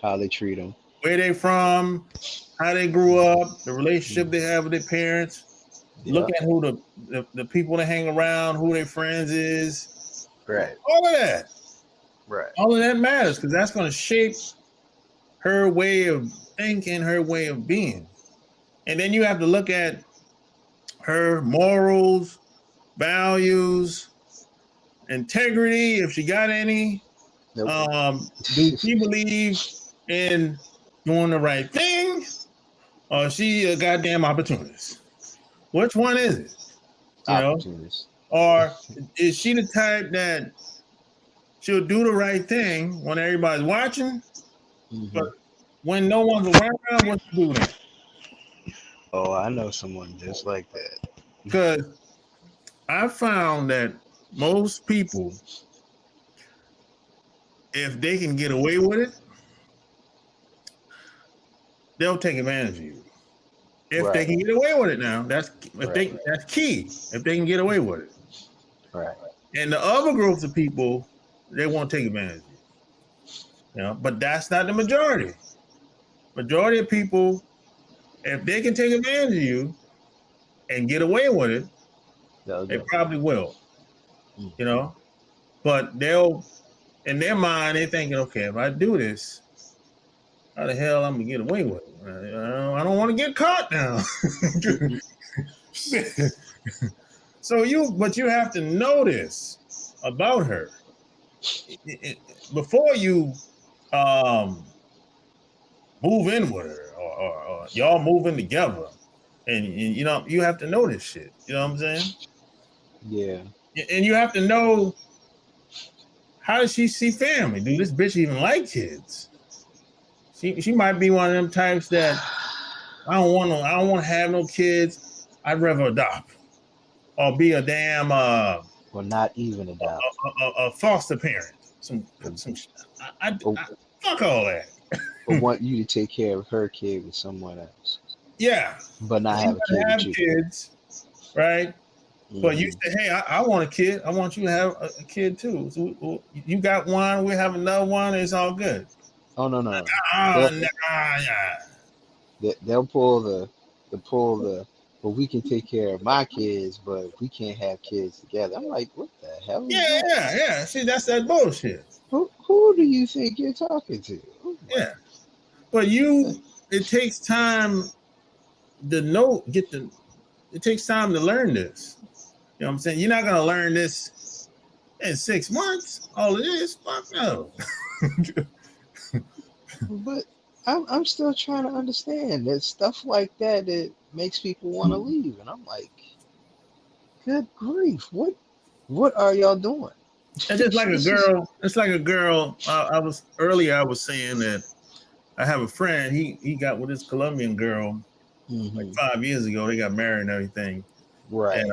How they treat them. where they from, how they grew up, the relationship they have with their parents. Yeah. Look at who the people that hang around, who their friends is. Right. All of that. Right. All of that matters because that's going to shape her way of thinking, her way of being. And then you have to look at her morals, values, integrity, if she got any. Nope. Do she believe in doing the right thing, or is she a goddamn opportunist? Which one is it? You know, Opportunities. or is she the type that she'll do the right thing when everybody's watching, but when no one's around, what you do then? Oh, I know someone just like that. Because I found that most people, if they can get away with it, they'll take advantage of you. If they can get away with it now, that's key. If they can get away with it. Right. And the other groups of people, they won't take advantage of you. You know, but that's not the majority. Majority of people, if they can take advantage of you and get away with it, they probably will. You know, but they'll, in their mind, they're thinking, okay, if I do this, how the hell I'm gonna get away with it? I don't want to get caught now. So you have to know this about her before you move in with her or y'all moving together, and you know you have to know this shit. You know what I'm saying? Yeah. And you have to know, how does she see family? Do this bitch even like kids? She might be one of them types that I don't want to have no kids. I'd rather adopt or be a damn Or not even adopt. a foster parent. Fuck all that. Or want you to take care of her kid with someone else. Yeah. But not have a kid with you. Kids, right? But you say, hey, I want a kid. I want you to have a kid too. So you got one, we have another one. It's all good. Oh no. They'll pull the. Well, we can take care of my kids, but we can't have kids together. I'm like, what the hell? Yeah. See, that's that bullshit. Who do you think you're talking to? Yeah, but it takes time to know. It takes time to learn this. You know what I'm saying? You're not gonna learn this in 6 months. All it is, fuck no. But I'm still trying to understand. There's stuff like that that makes people want to leave, and I'm like, good grief, what are y'all doing? It's just like a girl. It's like a girl. I was saying that I have a friend. He got with this Colombian girl like 5 years ago. They got married and everything. Right. And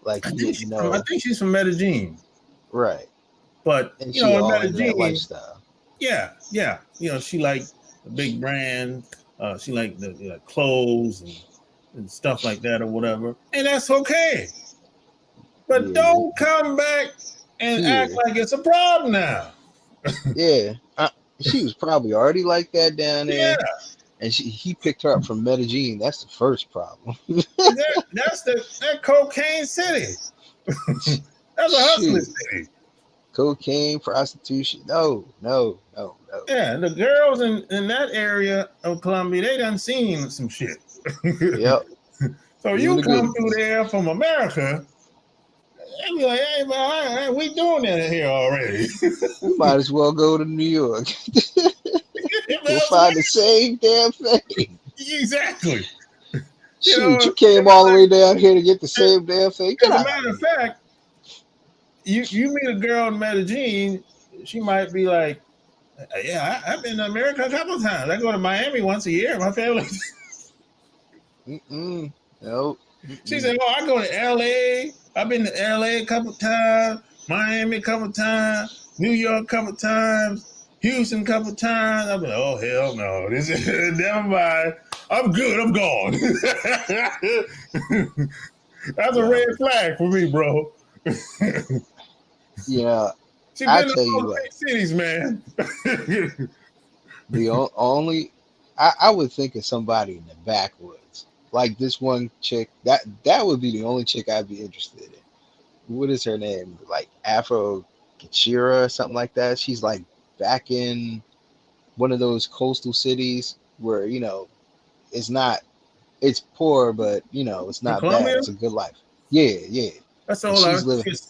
like I think she's from Medellin. Right. But and you know, in Medellin, lifestyle. Yeah. You know, she liked the big brand. She liked the clothes and stuff like that or whatever, and that's okay. But don't come back and act like it's a problem now. Yeah, she was probably already like that down there. Yeah. And he picked her up from Medellin. That's the first problem. That's that cocaine city. That's a hustling city. Cocaine, prostitution. No. Yeah, the girls in that area of Colombia, they done seen some shit. Yep. So you come through there from America, they be like, hey, man, we doing that here already. You might as well go to New York. You'll find the same damn thing. Exactly. Shoot, you came all the way down here to get the same damn thing. As a matter of fact, you meet a girl in Medellin, she might be like, yeah, I've been to America a couple of times. I go to Miami once a year. My family. Nope. She said, "Oh, I go to LA. I've been to LA a couple of times, Miami a couple of times, New York a couple of times, Houston a couple of times." I'm like, "Oh hell no! This is never mind. I'm good. I'm gone." That's a red flag for me, bro. Yeah. She been to all big cities, man. The only I would think of somebody in the backwoods, like this one chick. That would be the only chick I'd be interested in. What is her name? Like Afro Kachira or something like that. She's like back in one of those coastal cities where it's poor, but it's not bad. It's a good life. Yeah. That's all. She's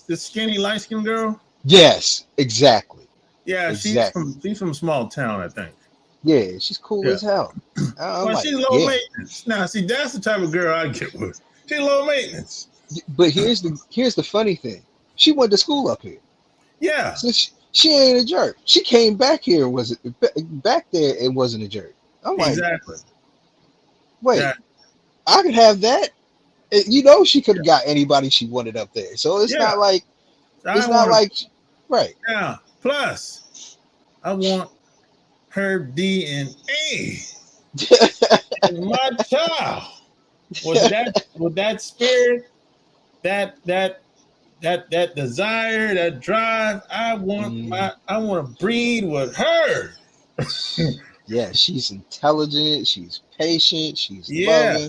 the skinny light skinned girl. Yes, exactly. Yeah, exactly. She's from a small town, I think. Yeah, she's cool as hell. Well, she's low maintenance. Now, see, that's the type of girl I get with. She's low maintenance. But here's the funny thing. She went to school up here. Yeah. So she ain't a jerk. She came back here back there and wasn't a jerk. I'm like, exactly. Wait, I could have that. She could have got anybody she wanted up there. So it's not like right. Yeah. Plus, I want her DNA. My child with that spirit, that that desire, that drive. I want to breed with her. Yeah, she's intelligent. She's patient. She's Yeah.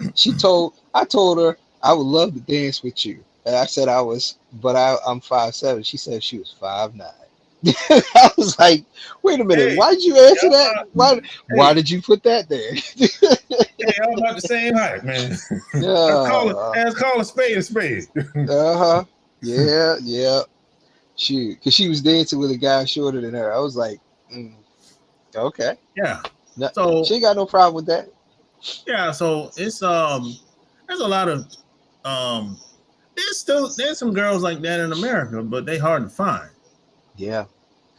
loving. I told her I would love to dance with you. And I said I was, but I'm 5'7". She said she was 5'9". I was like, wait a minute, Hey, why did you answer that? Why hey, did you put that there? hey, I'm about the same height, man. Yeah. Let's call a spade a spade. Uh-huh. Yeah. Shoot. Because she was dancing with a guy shorter than her. I was like, okay. Yeah. No, So she ain't got no problem with that. yeah, so it's there's a lot of there's some girls like that in America, but they hard to find. Yeah.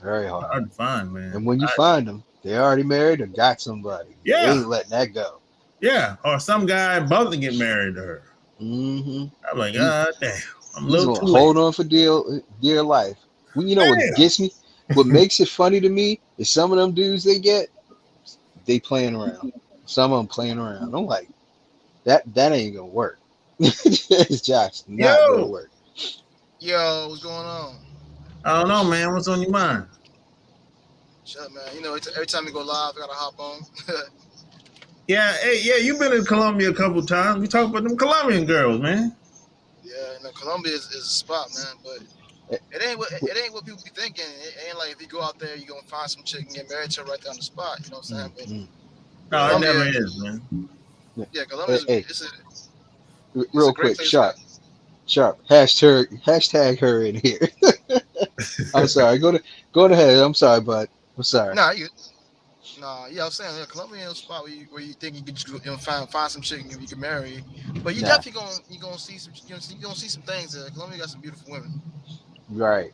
Very hard. Hard to find, man. And when you find them, they're already married or got somebody. Yeah. They ain't letting that go. Yeah. Or some guy about to get married to her. Mm-hmm. I'm like, damn. I'm a He's little gonna too hold late. on for dear life. Well, you know what gets me? What makes it funny to me is some of them dudes they playing around. Some of them playing around. I'm like, that ain't gonna work. It's just not gonna work. Yo, what's going on? I don't know, man. What's on your mind? Shut up, man. You know, every time we go live, I gotta hop on. Yeah, hey, yeah, you've been in Colombia a couple times. We talk about them Colombian girls, man. Yeah, you know, Colombia is a spot, man, but it ain't what people be thinking. It ain't like if you go out there, you're gonna find some chick and get married to her right there on the spot. You know what I'm saying? But No, Colombia, it never is, man. Yeah, Colombia Real quick, Sharp. Hashtag her in here. I'm sorry. Go ahead. I'm sorry, bud. I'm sorry. Yeah, I was saying, Colombia is a spot where you think you could just, find some chick and you can marry. But you definitely gonna see some things there. Colombia got some beautiful women. Right.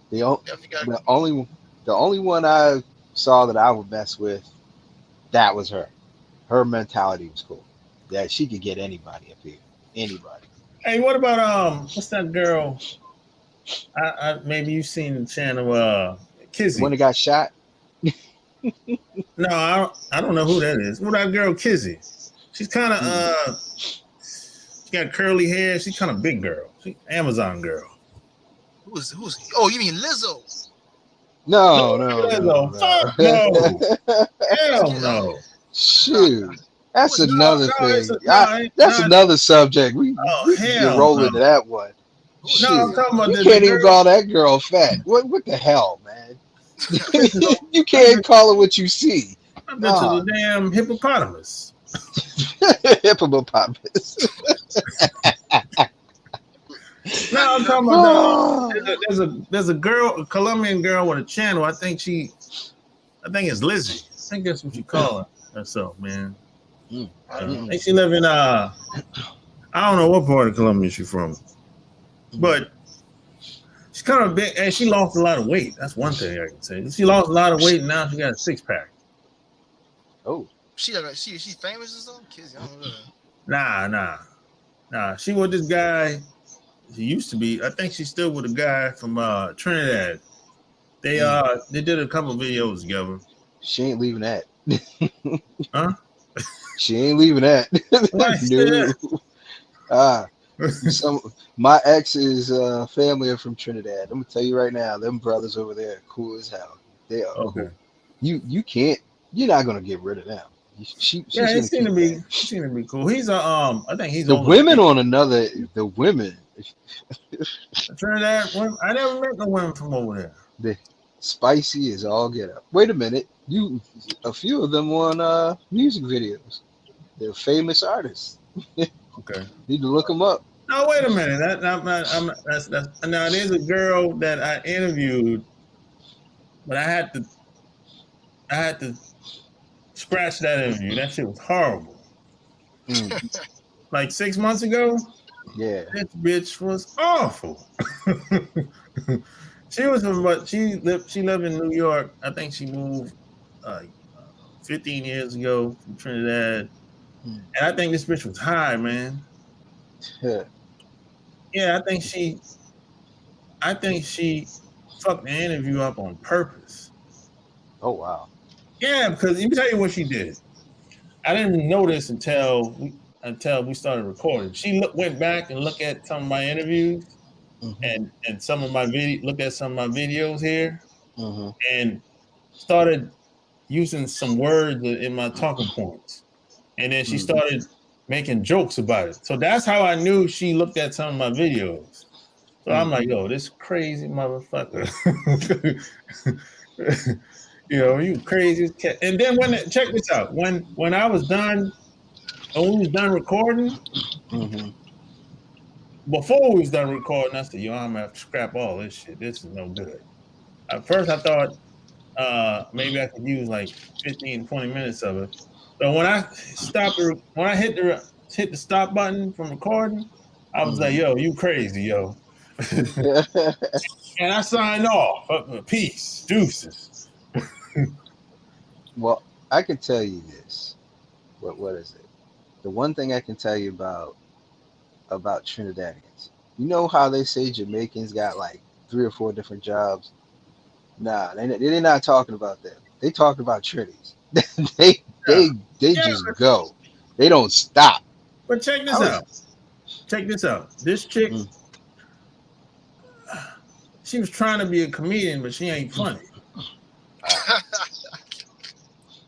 The only one I saw that I would mess with, that was her. Her mentality was cool. That she could get anybody up here. Anybody. Hey, what about what's that girl? Maybe you've seen the channel Kizzy. The one that got shot? No, I don't know who that is. What that girl Kizzy? She's kind of she got curly hair. She's kind of big girl. She Amazon girl. Who's? Oh, you mean Lizzo? No. Fuck no. Hell no. Shoot. That's another thing. That's another subject. We can roll into that one. No, I'm talking about you can't even call that girl fat. What the hell, man? You can't call her what you see. I bet you the damn hippopotamus. Hippopotamus. No, I'm talking about there's a girl, a Colombian girl with a channel. I think it's Lizzie. I think that's what you call her. Herself, man. I think she live in I don't know what part of Colombia she's from, but she's kind of big, and she lost a lot of weight. That's one thing I can say. She lost a lot of weight, and now she got a 6-pack. Oh, she famous or something? Kids, I don't know. Nah. She with this guy. She used to be. I think she's still with a guy from Trinidad. They did a couple videos together. She ain't leaving that. Huh? She ain't leaving that. No. My ex's family are from Trinidad. I'm gonna tell you right now, them brothers over there are cool as hell. They are cool. You can't. You're not gonna get rid of them. She seems to be cool. He's I think he's the women on another. The women. Trinidad. I never met no women from over there. The spicy is all get up. Wait a minute. A few of them on music videos. They're famous artists. Okay. Need to look them up. No, wait a minute. That's now there's a girl that I interviewed, but I had to scratch that interview. That shit was horrible. Like 6 months ago. Yeah. This bitch was awful. She lived in New York. I think she moved 15 years ago from Trinidad. And I think this bitch was high, man. Yeah, I think she fucked the interview up on purpose. Oh wow. Yeah, because let me tell you what she did. I didn't know this until until we started recording. She went back and looked at some of my interviews and some of my look at some of my videos here and started using some words in my talking points. And then she started making jokes about it. So that's how I knew she looked at some of my videos. So I'm like, yo, this crazy motherfucker. You crazy cat. And then check this out. When I was done, when we was done recording, before we was done recording, I said, yo, I'm gonna have to scrap all this shit. This is no good. At first I thought maybe I could use like 15, 20 minutes of it. But when I hit the stop button from recording, I was like, yo, you crazy, yo. And I signed off. Peace. Deuces. Well, I can tell you this. What is it? The one thing I can tell you about Trinidadians. You know how they say Jamaicans got like 3 or 4 different jobs? Nah, they're not talking about them. They talk about Trinis. they just go. They don't stop. But check this out. Check this out. This chick, she was trying to be a comedian, but she ain't funny.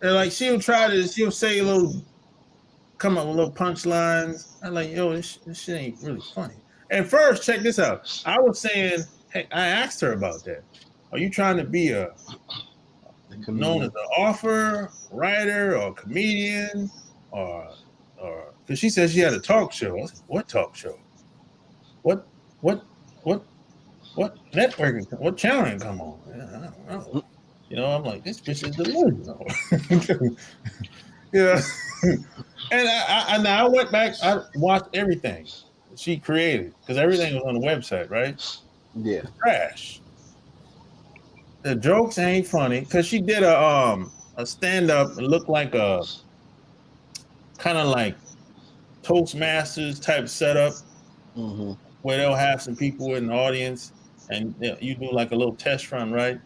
And like she'll say come up with little punchlines. I'm like, yo, this shit ain't really funny. And first, check this out. I was saying, hey, I asked her about that. Are you trying to be known as an author, writer, or comedian, or because she said she had a talk show. I said, what talk show? What network? What channel did it come on? I don't know. I'm like, this bitch is delusional. And I went back. I watched everything she created because everything was on the website, right? Yeah. Trash. The jokes ain't funny because she did a stand up and looked like a kind of like Toastmasters type setup where they'll have some people in the audience and you do like a little test run, right?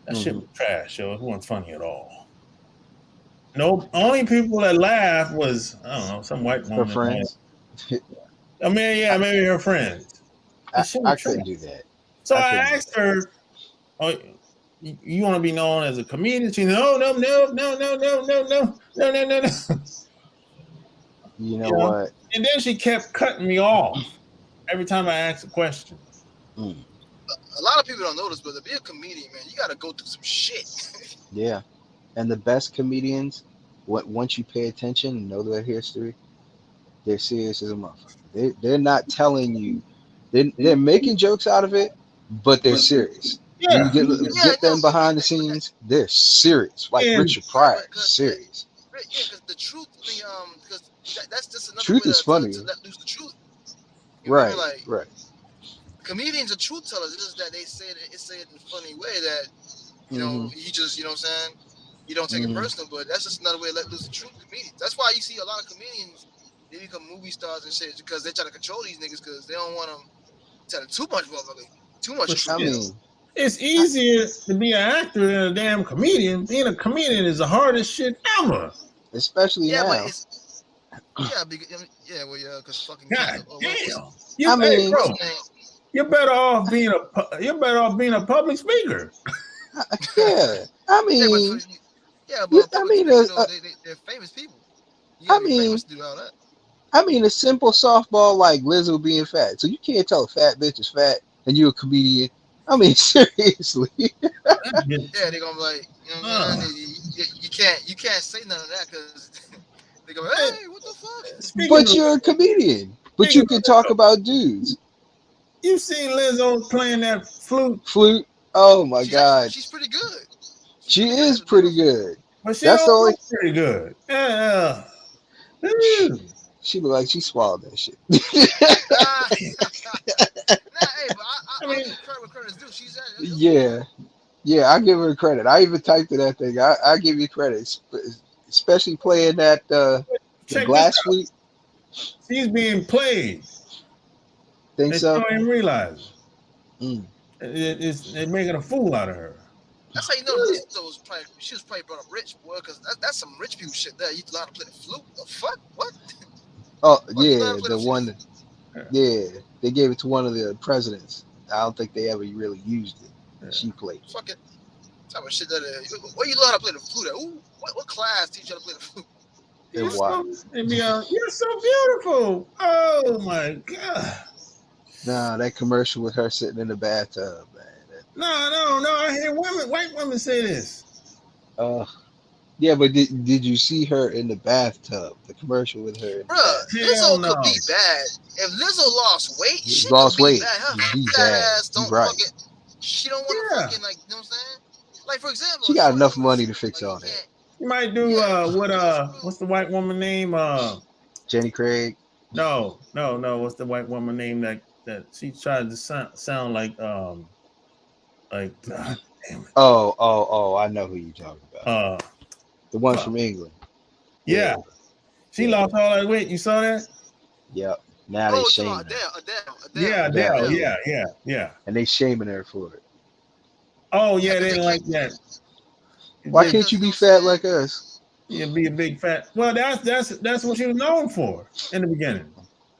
That shit was trash, yo. It wasn't funny at all. No, only people that laughed was, I don't know, some white woman. Her friends. I mean, yeah, maybe her friends. I couldn't do that. So I asked her, "Oh, you want to be known as a comedian?" She no. You know what? And then she kept cutting me off every time I asked a question. A lot of people don't notice, but to be a comedian, man, you got to go through some shit. Yeah. And the best comedians, once you pay attention and know their history, they're serious as a motherfucker. They're not telling you. They're making jokes out of it, but they're serious. Yeah. You get them behind the scenes, they're serious. Like Richard Pryor, serious. Yeah, because the truth, because that's just another truth way is funny. to let loose the truth. Right, right. Comedians are truth tellers. It's just that they say it in a funny way that, you just, you know what I'm saying? You don't take it personal, but that's just another way to let loose the truth. Comedians. That's why you see a lot of comedians, they become movie stars and shit because they try to control these niggas because they don't want them telling too much truth. I mean, it's easier to be an actor than a damn comedian. Being a comedian is the hardest shit ever. Especially now. But it's, because fucking God damn. You're better off being a public speaker. Yeah, I mean, they're famous people. Famous to do all that. I mean, a simple softball like Lizzo being fat. So you can't tell a fat bitch is fat and you're a comedian. I mean, seriously. Yeah, they're gonna be like, you can't say none of that because they go, hey, what the fuck? But you're a comedian. But you can talk about dudes. You seen Lizzo playing that flute? Oh my God. She's pretty good. She is pretty good. But that's only pretty good. Yeah. She look like she swallowed that shit. I mean, credit where credit's due. Yeah, I give her credit. I even typed to that thing. I give you credit, especially playing that the glass flute. She's being played. Think so? She don't even realize it. They're making a fool out of her. That's how you know she was probably brought up rich, boy, because that's some rich people shit there. You know how to play the flute? The fuck? What? Oh Fuck, you know how yeah, to play the the flute? one. Yeah, they gave it to one of the presidents. I don't think they ever really used it. Yeah. She played it. Fucking type of shit that is. Where you learn how to play the flute at? Ooh, what class teach you how to play the flute? You're Why? you're so beautiful. Oh my god. Nah, that commercial with her sitting in the bathtub, man. No. I hear white women say this. Uh, yeah, but did you see her in the bathtub? The commercial with her in the Bruh, bathtub. Hell Lizzo no. could be bad. If Lizzo lost weight, she could Lost be weight. bad. Her Be fat bad. ass You don't right. fucking. She don't want to Yeah. fucking like. You know what I'm saying? Like for example, She you got don't enough lose. money to fix Like you all that. can't. You might do Yeah, what's the white woman name? Jenny Craig. No. What's the white woman name that she tried to sound like God damn it. Oh, I know who you're talking about. The one Fuck. from England. Yeah. She lost all that weight. You saw that? Yep. Now they Oh, you talking shaming about her. Yeah, Adele, Adele. yeah. Yeah. And they shaming her for it. Oh Yeah, yeah, they because they didn't like can't. that. Why They, can't Because you you know be what I'm fat saying. like us? yeah, be a big fat. Well, that's what she was known for in the beginning.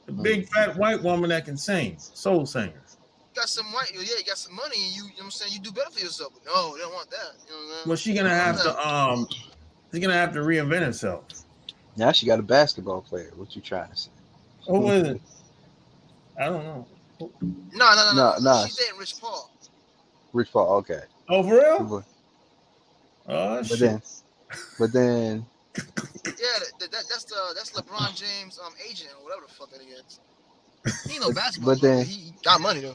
The big fat white woman that can sing, soul singer. Got some white, yeah, you got some money, and you know what I'm saying, you do better for yourself. But no, they don't want that. You know what I'm saying? Well, They don't want that. she's gonna have to reinvent herself. Now she got a basketball player. What you trying to say? Who is it? I don't know. No. No. She's dating Rich Paul. Rich Paul. Okay. Oh, for real? But Oh but shit. then Yeah, that's LeBron James agent or whatever the fuck that is. He ain't no basketball but player, but then he got money though.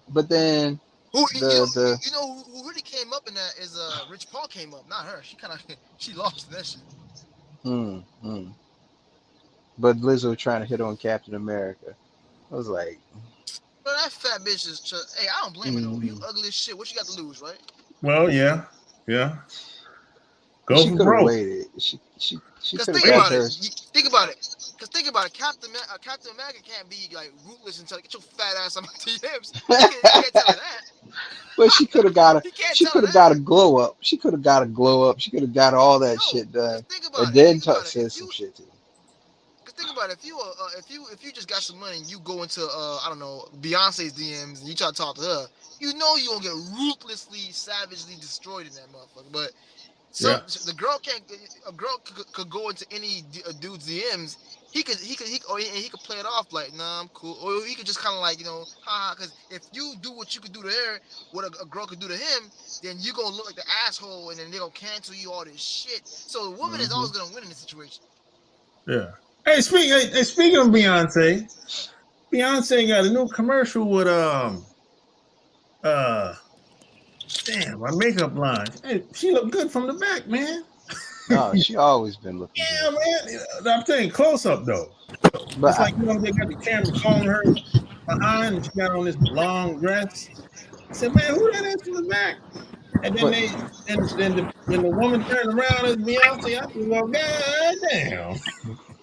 but then Who the you know who really came up in that is Rich Paul came up, not her. She kind of she lost in that shit. hmm, hmm. But Lizzo trying to hit on Captain America. I was like, But that fat bitch is just, hey, I don't blame her though. You mm. ugly as shit. What you got to lose, right? Well, yeah. Go She for could have broke. waited. She Cause could have think got about it. hers. Think about it. Cause think about it. Captain America can't be like ruthless and tell get your fat ass on my DMs. He can't tell her that. But she could have got a He can't she tell her could have that. got a glow up. She could have got a glow up. She could have got all that Yo, shit done. cause think And about it. then Think about it. said some shit to him. Cause think about it. If you just got some money and you go into I don't know Beyonce's DMs and you try to talk to her, you know you gonna get ruthlessly, savagely destroyed in that motherfucker. But Yeah. the girl can't. A girl could go into any dude's DMs. He could play it off like, nah, I'm cool, or he could just kind of like, haha. Because if you do what you could do to her, what a girl could do to him, then you gonna look like the asshole, and then they gonna cancel you all this shit. So the woman is always gonna win in this situation. Yeah. Hey, speaking of Beyonce got a new commercial with damn, my makeup line. Hey, she looked good from the back, man. No, she always been looking Yeah, good. man. I'm saying close up though. But It's like they got the camera following her behind, and she got on this long dress. I said, man, who that is from the back? And then but when the woman turned around as Beyonce, I said, well, god damn.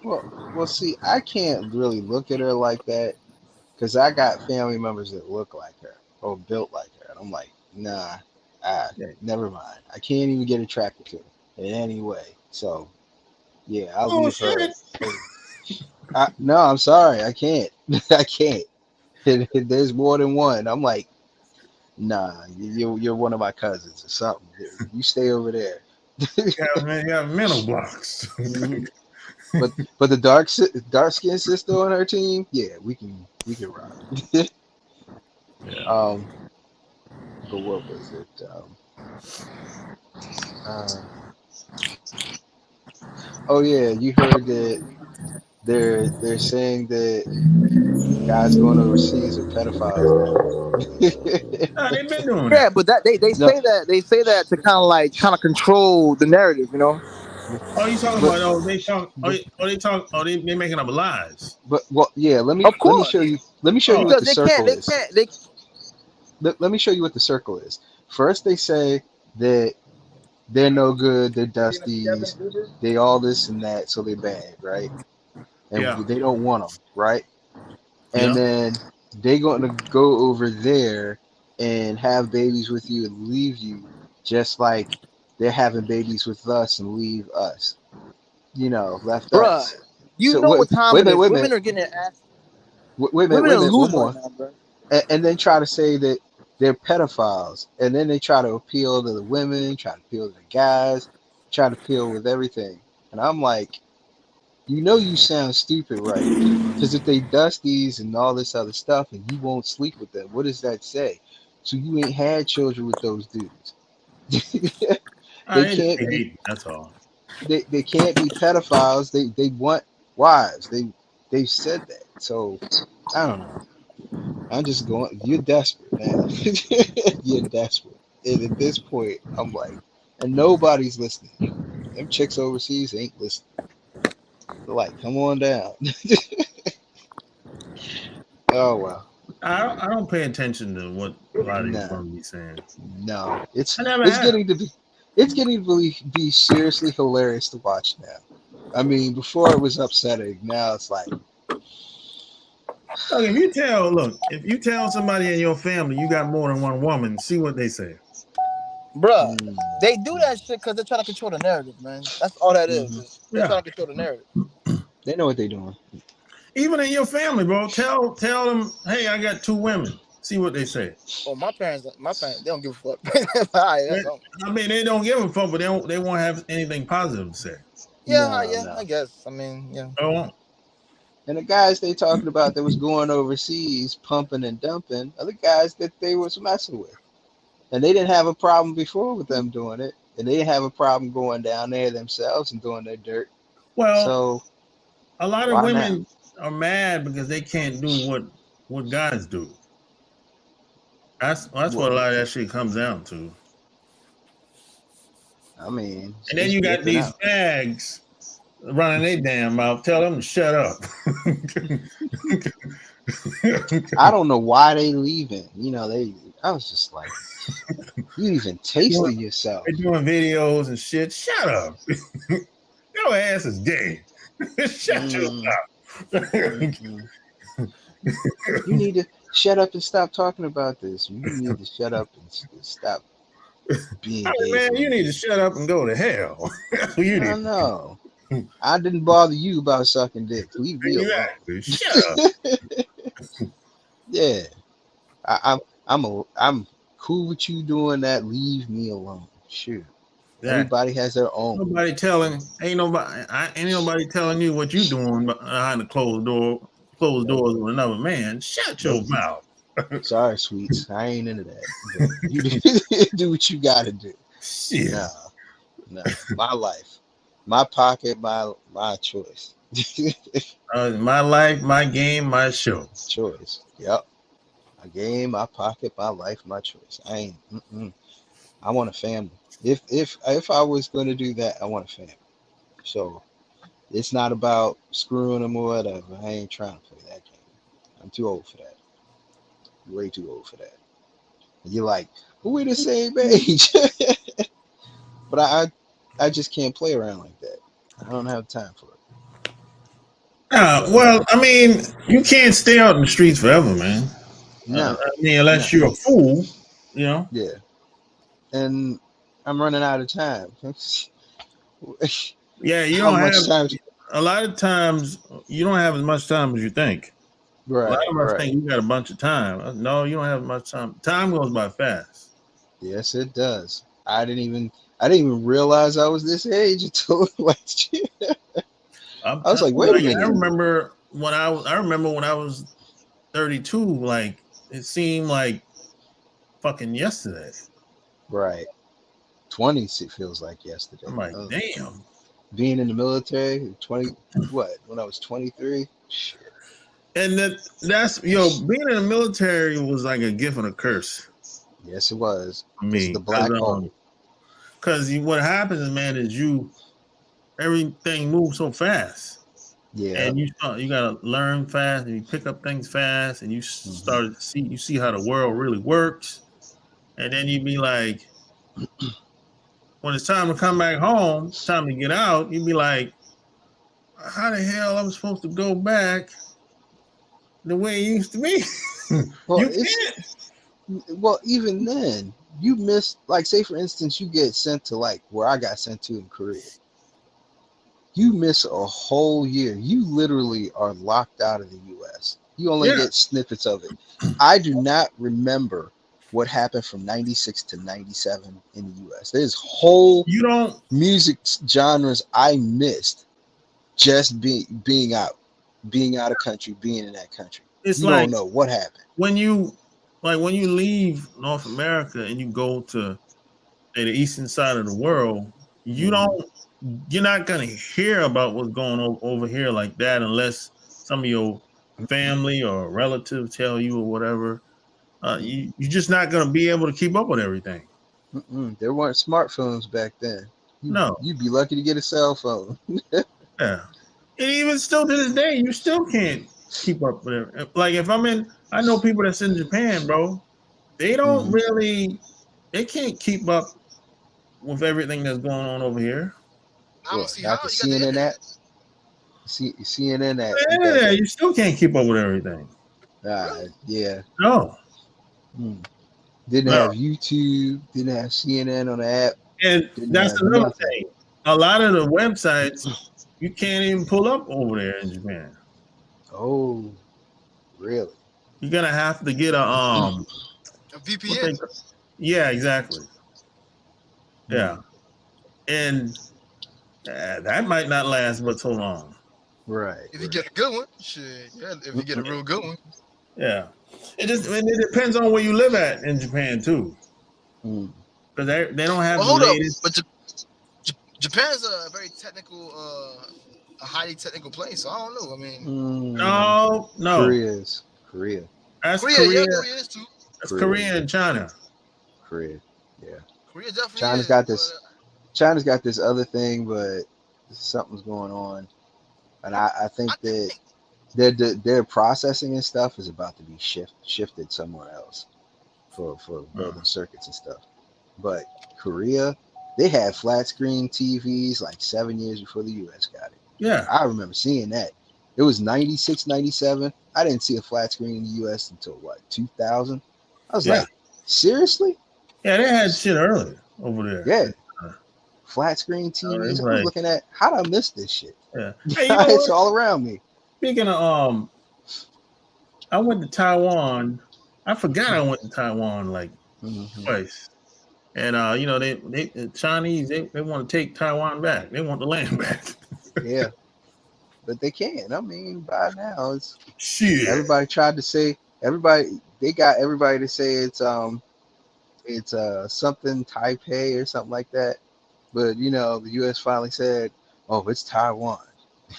well, see, I can't really look at her like that because I got family members that look like her or built like her, and I'm like, nah, never mind. I can't even get attracted to her in any way. So yeah, I'll Oh leave her. shit. No, I'm sorry, I can't. I can't. There's more than one. I'm like, nah, you're one of my cousins or something. You stay over there. Yeah, man, you have mental blocks. Mhm. But the dark skinned sister on her team, yeah, we can rock. Yeah. But what was it? Uh, oh yeah, you heard that they're saying that guys going overseas are pedophiles now. Nah, they've been doing Yeah, that. but that they No, say that to kind of control the narrative, you know. Oh, you talking but about? They making up lies. well, yeah. Of Let me course, show you. Let me show you Oh, what because the circle is. they Let me show you what the circle is. First, they say that they're no good, they're dusties, they all this and that, so they're bad, right? And yeah, they don't want them, right? And yeah. then they going to go over there and have babies with you and leave you, just like they're having babies with us and leave us. Left bruh, us. You So know what time it is. wait a Women minute, are getting their ass. wait Women a are minute, one losing right more, now, bro. and then try to say that they're pedophiles, and then they try to appeal to the women, try to appeal to the guys, try to appeal with everything, and I'm like, you sound stupid, right? Because if they dusties and all this other stuff, and you won't sleep with them, what does that say? So you ain't had children with those dudes. They They can't be hate. That's all. they can't be pedophiles. They want wives. They've said that. So I don't know. I'm just going. You're desperate, man. You're desperate. And at this point, I'm like, and nobody's listening. Them chicks overseas ain't listening. They're like, come on down. Oh well. I don't pay attention to what a lot of these Nah, women be saying. no. I never It's have. getting to be seriously hilarious to watch now. I mean, before it was upsetting. Now it's like, Look, if you tell somebody in your family you got more than one woman, see what they say. Bruh, mm, they do that shit because they're trying to control the narrative, man. That's all that is. hmm They're Yeah. trying to control the narrative. they know what they're doing. Even in your family, bro. Tell them, hey, I got 2 women. See what they say. Oh, my parents, they don't give a fuck. All right, that's all. I mean, they don't give a fuck, but they won't have anything positive to say. Yeah, No, yeah, no. I guess. I mean, yeah. They won't. And the guys they talking about that was going overseas, pumping and dumping, are the guys that they was messing with. And they didn't have a problem before with them doing it. And they didn't have a problem going down there themselves and doing their dirt. Well, So a lot of why now? women are mad because they can't do what guys do. That's What? what a lot of that shit comes down to. I mean, And then just you got dipping these out. fags running their damn mouth. Tell them to shut up. I don't know why they leaving. I was just like, you even tasted yourself. They're doing videos and shit. Shut up. Your ass is gay. Shut your Mm, mouth. mm-mm. You need to shut up and stop talking about this. You need to shut up and stop being gay Man, for you no need to reason. shut up and go to hell. That's what you I need. know. I didn't bother you about sucking dick. Leave me alone. Exactly. Shut up. Yeah, I'm cool with you doing that. Leave me alone. Shoot. Exactly. Everybody has their own. Ain't nobody telling you what you doing behind the closed Nope. doors with another man. Shut your Nope. mouth. Sorry, sweets. I ain't into that. But you do what you gotta do. Shit. No. My life, my pocket, my choice. My life, my game, my show. Choice. Yep. My game, my pocket, my life, my choice. I ain't. I want a family. If I was going to do that, I want a family. So it's not about screwing them or whatever. I ain't trying to play that game. I'm too old for that. Way too old for that. And you're like, well, we're the same age. But I just can't play around like that. I don't have time for it. Well, I mean, you can't stay out in the streets forever, man. No, I mean, unless no, you're a fool, you know. yeah. And I'm running out of time. Yeah, you How don't much have time? a lot of times. You don't have as much time as you think. A lot Right, of us right. think you got a bunch of time. No, you don't have much time. Time goes by fast. Yes, it does. I didn't even realize I was this age until last year. I'm I was telling like, you, wait a I minute. remember when I was 32. Like it seemed like fucking yesterday. Right. 20s, it feels like yesterday. I'm like, damn. Being in the military, 20, what, when I was 23? Shit. And that's being in the military was like a gift and a curse Yes, it was. for Because of me. the black hole. Because what happens, man, is everything moves so fast. Yeah. And you gotta learn fast, and you pick up things fast, and you start to see how the world really works, and then you be like, when it's time to come back home, it's time to get out, you be like, how the hell I'm supposed to go back the way it used to be? Well, You can't. even then, you miss, like, say for instance, you get sent to like where I got sent to in Korea. you miss a whole year. You literally are locked out of the U.S. You only Yeah. get snippets of it. I do not remember what happened from 96 to 97 in the U.S. There's whole You don't. music genres I missed just being out of country, being in that country. It's You like don't know what happened. when you leave North America and you go to the eastern side of the world, you don't. You're not gonna hear about what's going on over here like that unless some of your family or relatives tell you or whatever. You're just not gonna be able to keep up with everything. There weren't smartphones back then. No. You'd be lucky to get a cell phone. Yeah. And even still to this day, you still can't keep up with it. Like if I know people that's in Japan, bro. They don't really. They can't keep up with everything that's going on over here. I don't see Not how. the You got the CNN internet. app. CNN app. Yeah, you still can't keep up with everything. Yeah. No. Didn't No. have YouTube. Didn't have CNN on the app. And that's another thing. A lot of the websites you can't even pull up over there in Japan. Oh, really? You're gonna have to get a VPN. Yeah, exactly. Yeah, and that might not last but so long. Right. If you get a good one, shit. Yeah, if you get a real good one. Yeah, it depends on where you live at in Japan too, because they don't have. Well, hold up, but Japan's a very technical, a highly technical place. So I don't know. I mean, no. Korea. That's Korea. Korea. Yeah, Korea is too. That's Korea and China. Korea. Yeah. Korea definitely. China's got this other thing, but something's going on, and I think that their processing and stuff is about to be shifted somewhere else for building circuits and stuff. But Korea, they had flat screen TVs like 7 years before the US got it. Yeah. I remember seeing that. It was 96, 97. I didn't see a flat screen in the US until what, 2000? I was like, seriously? Yeah, they had shit earlier over there. Yeah. Flat screen TVs. I was looking at, how did I miss this shit? Yeah. Hey, it's all around me. Speaking of, I went to Taiwan. I forgot I went to Taiwan like twice. And the Chinese they want to take Taiwan back. They want the land back. Yeah, but they can't. I mean, by now it's shit. Everybody tried to say they got everybody to say it's something Taipei or something like that. But the US finally said, "Oh, it's Taiwan."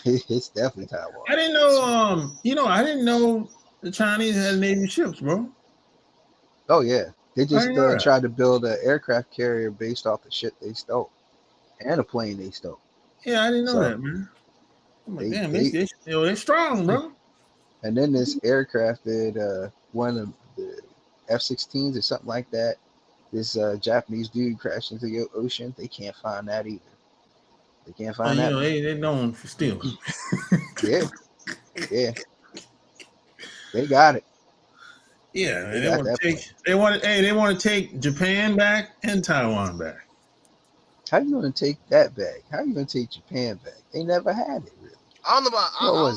It's definitely Taiwan. I didn't know. I didn't know the Chinese had Navy ships, bro. Oh yeah, they just tried to build an aircraft carrier based off the shit they stole, and a plane they stole. Yeah, I didn't know that, man. I'm like, damn, they're strong, bro. And then this aircraft that one of the F-16s or something like that, this Japanese dude crashed into the ocean. They can't find that either. They can't find that. They're known for stealing. Yeah. They got it. Yeah, they want to take Japan back and Taiwan back. How you going to take that back? How you going to take Japan back? They never had it, really. I don't know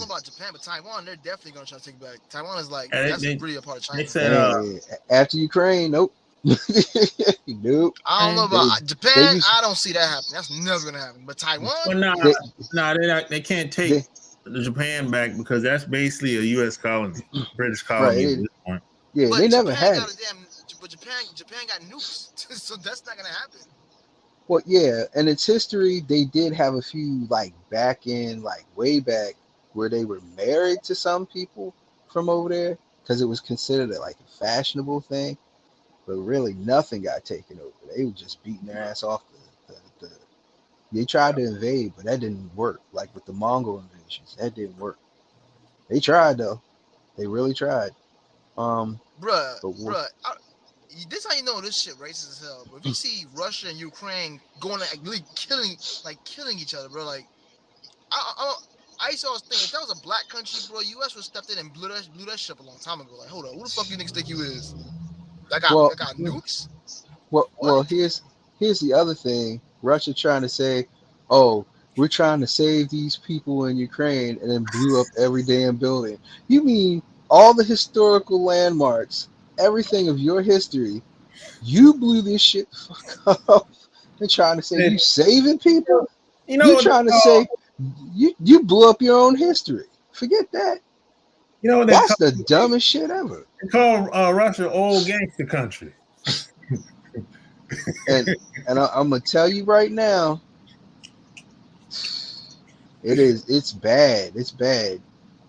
about Japan, but Taiwan, they're definitely going to try to take it back. Taiwan is like, that's really a part of China. They said, after Ukraine, nope. Nope. I don't know about Japan. I don't see that happening. That's never going to happen. But Taiwan? Well, they can't take the Japan back because that's basically a U.S. colony, British colony at this point. Yeah, but they never had it. But Japan got nukes, so that's not going to happen. Well, yeah, and its history, they did have a few way back where they were married to some people from over there because it was considered a fashionable thing. But really, nothing got taken over. They were just beating their ass off. They tried to invade, but that didn't work. Like with the Mongol invasions, that didn't work. They tried though. They really tried. This how you know this shit racist as hell. But if you see Russia and Ukraine going really killing each other, bro, I used to always think if that was a black country, bro, US would stepped in and blew that shit up a long time ago. Like, hold up, who the fuck you niggas think you is? That got nukes? Well, here's the other thing. Russia trying to say, oh, we're trying to save these people in Ukraine, and then blew up every damn building. You mean all the historical landmarks, everything of your history, you blew this shit the fuck up and trying to say you saving people? You know You what they trying to call? say you blew up your own history. Forget that. You know what they That's call? the dumbest shit ever. They call Russia old gangster country. And I'm gonna tell you right now, it's bad. It's bad.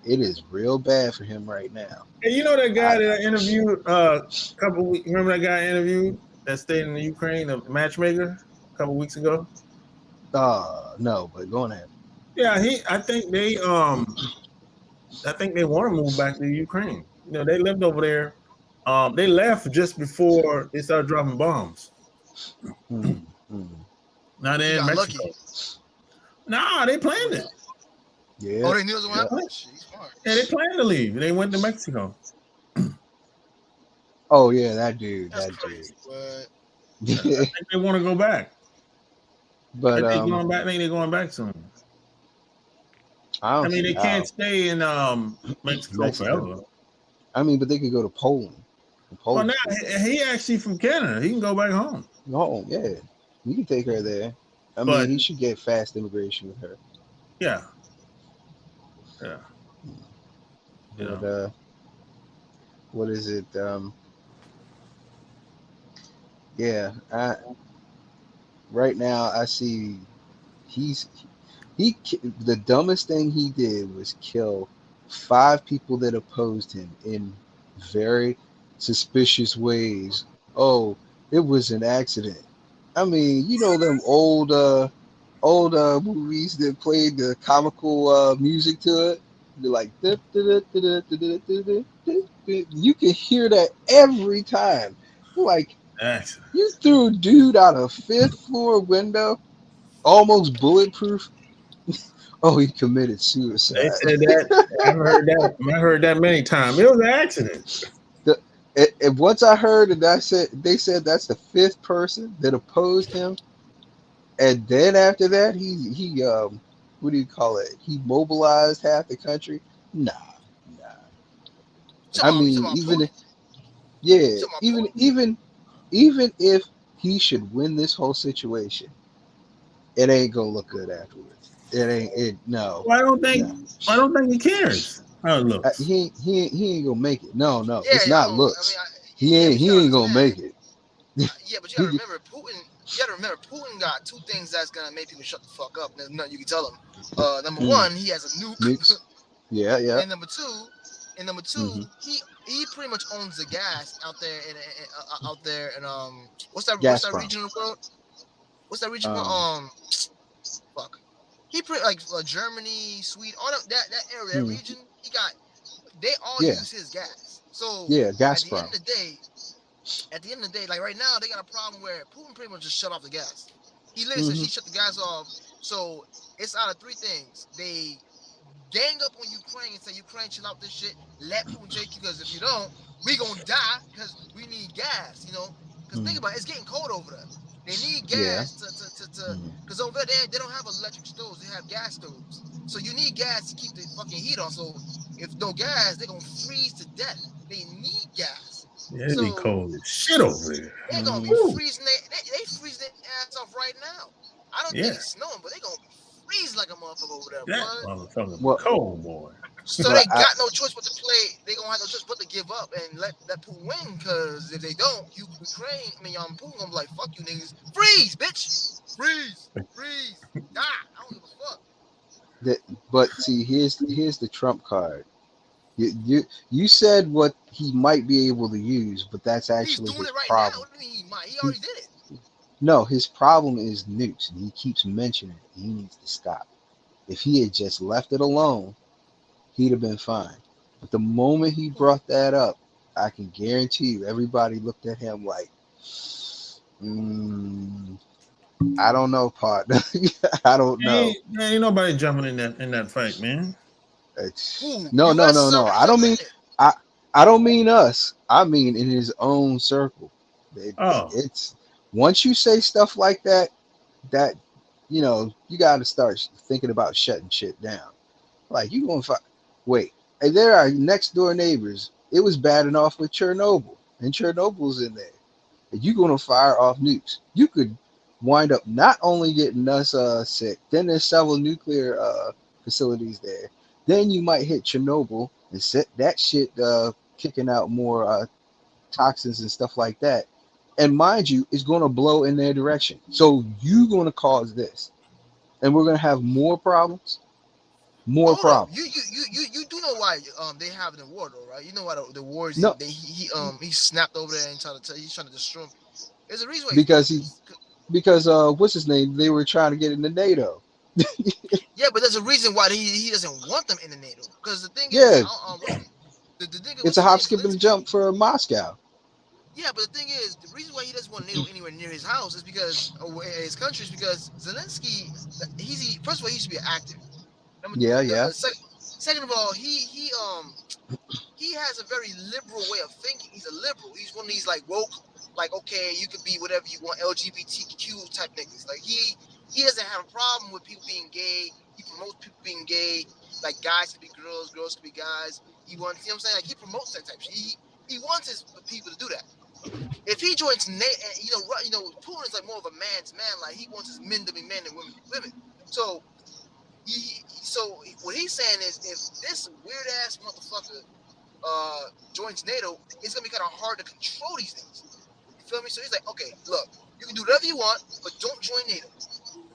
It is real bad for him right now. And you know that guy I that I interviewed a couple weeks. Remember that guy I interviewed that stayed in the Ukraine, the matchmaker, a couple weeks ago? no, but go on ahead. Yeah, I think they want to move back to Ukraine. You know, they lived over there. They left just before they started dropping bombs. Now they're in Mexico. Lucky. Nah, they planned it. Yeah. Oh, they knew it was going to happen? Yeah, they planned to leave. They went to Mexico. Oh yeah, that dude. That's that crazy, dude. I think they want to go back. But I think they're going back soon. I mean, they can't stay in Mexico forever. I mean, but they could go to Poland. Well, now he actually from Canada. He can go back home. Home, yeah. You can take her there. I mean, he should get fast immigration with her. Yeah. Yeah. But, what is it? Yeah. Right now, I see the dumbest thing he did was kill 5 people that opposed him in very suspicious ways. Oh, it was an accident. I mean, you know them old movies that played the comical music to it. They're like, you can hear that every time. Like, you threw a dude out a 5th floor window, almost bulletproof. Oh, he committed suicide. They said that. I've heard that. I've heard that many times. It was an accident. And once I heard it, they said that's the 5th person that opposed him, and then after that, he what do you call it? He mobilized half the country. Nah. I mean, even if he should win this whole situation, it ain't gonna look good afterwards. No. Well, I don't think he cares how it looks. He ain't gonna make it. No, it's not looks. I mean, he ain't gonna make it. Yeah, but you gotta remember Putin. You gotta remember Putin got 2 things that's gonna make people shut the fuck up. There's nothing you can tell him. Number 1, he has a nuke. Yeah. And number two, he pretty much owns the gas out there in what's that region of the world? What's that region? Fuck. He pretty like Germany, Sweden, all that area, that region. They all use his gas. So Gazprom. At the end of the day, like right now, they got a problem where Putin pretty much just shut off the gas. He literally said he shut the gas off. So it's out of 3 things. They gang up on Ukraine and say, Ukraine, chill out this shit. Let Putin take you, because if you don't, we gonna die because we need gas, you know? Because think about it, it's getting cold over there. They need gas to because over there they don't have electric stoves, they have gas stoves. So you need gas to keep the fucking heat on. So if no gas, they're gonna freeze to death. They need gas. Yeah, it'd be cold as shit over there. They're gonna be freezing they freeze their ass off right now. I don't think it's snowing, but they gonna be freezing like a motherfucker over there. That motherfucker cold, boy. So they got no choice but to play. They gonna have no choice but to give up and let Putin win. Because if they don't, Ukraine, Putin gonna be like, "Fuck you niggas, freeze, bitch, freeze, die." I don't give a fuck. But see, here's the trump card. You said what he might be able to use, but that's actually his problem. Now. What do you mean he might? He already did it. No, his problem is nukes, and he keeps mentioning it. He needs to stop. If he had just left it alone, he'd have been fine. But the moment he brought that up, I can guarantee you everybody looked at him like, I don't know, partner. I don't know. Ain't nobody jumping in that fight, man. No. I don't mean us. I mean in his own circle. It's once you say stuff like that you got to start thinking about shutting shit down. Like you gonna wait, and there are next door neighbors. It was bad enough with Chernobyl, and Chernobyl's in there. And you gonna fire off nukes? You could wind up not only getting us sick. Then there's several nuclear facilities there. Then you might hit Chernobyl and set that shit kicking out more toxins and stuff like that. And mind you, it's going to blow in their direction. So you're going to cause this, and we're going to have more problems. More Hold up, problems. you do know why they have the war though, right? You know why the war is No, he snapped over there and he's trying to destroy him. There's a reason why he's doing because this. because what's his name? They were trying to get into NATO. Yeah, but there's a reason why he doesn't want them in the NATO. Because the thing is, Yeah, the thing it's what's a his hop, name, skip, and a Zelensky. jump for Moscow. Yeah, but the thing is, the reason why he doesn't want NATO anywhere near his house is because his country is because Zelensky. First of all, he should be active. Yeah. Second of all, he has a very liberal way of thinking. He's a liberal. He's one of these like woke, like okay, you could be whatever you want, LGBTQ type niggas. Like he doesn't have a problem with people being gay. He promotes people being gay. Like guys can be girls, girls can be guys. He wants, you know what I'm saying? Like he promotes that type shit. He wants his people to do that. If he joins NATO, Putin is like more of a man's man. Like he wants his men to be men and women to be women. So what he's saying is, if this weird ass motherfucker joins NATO, it's gonna be kind of hard to control these things. You feel me? So he's like, okay, look, you can do whatever you want, but don't join NATO.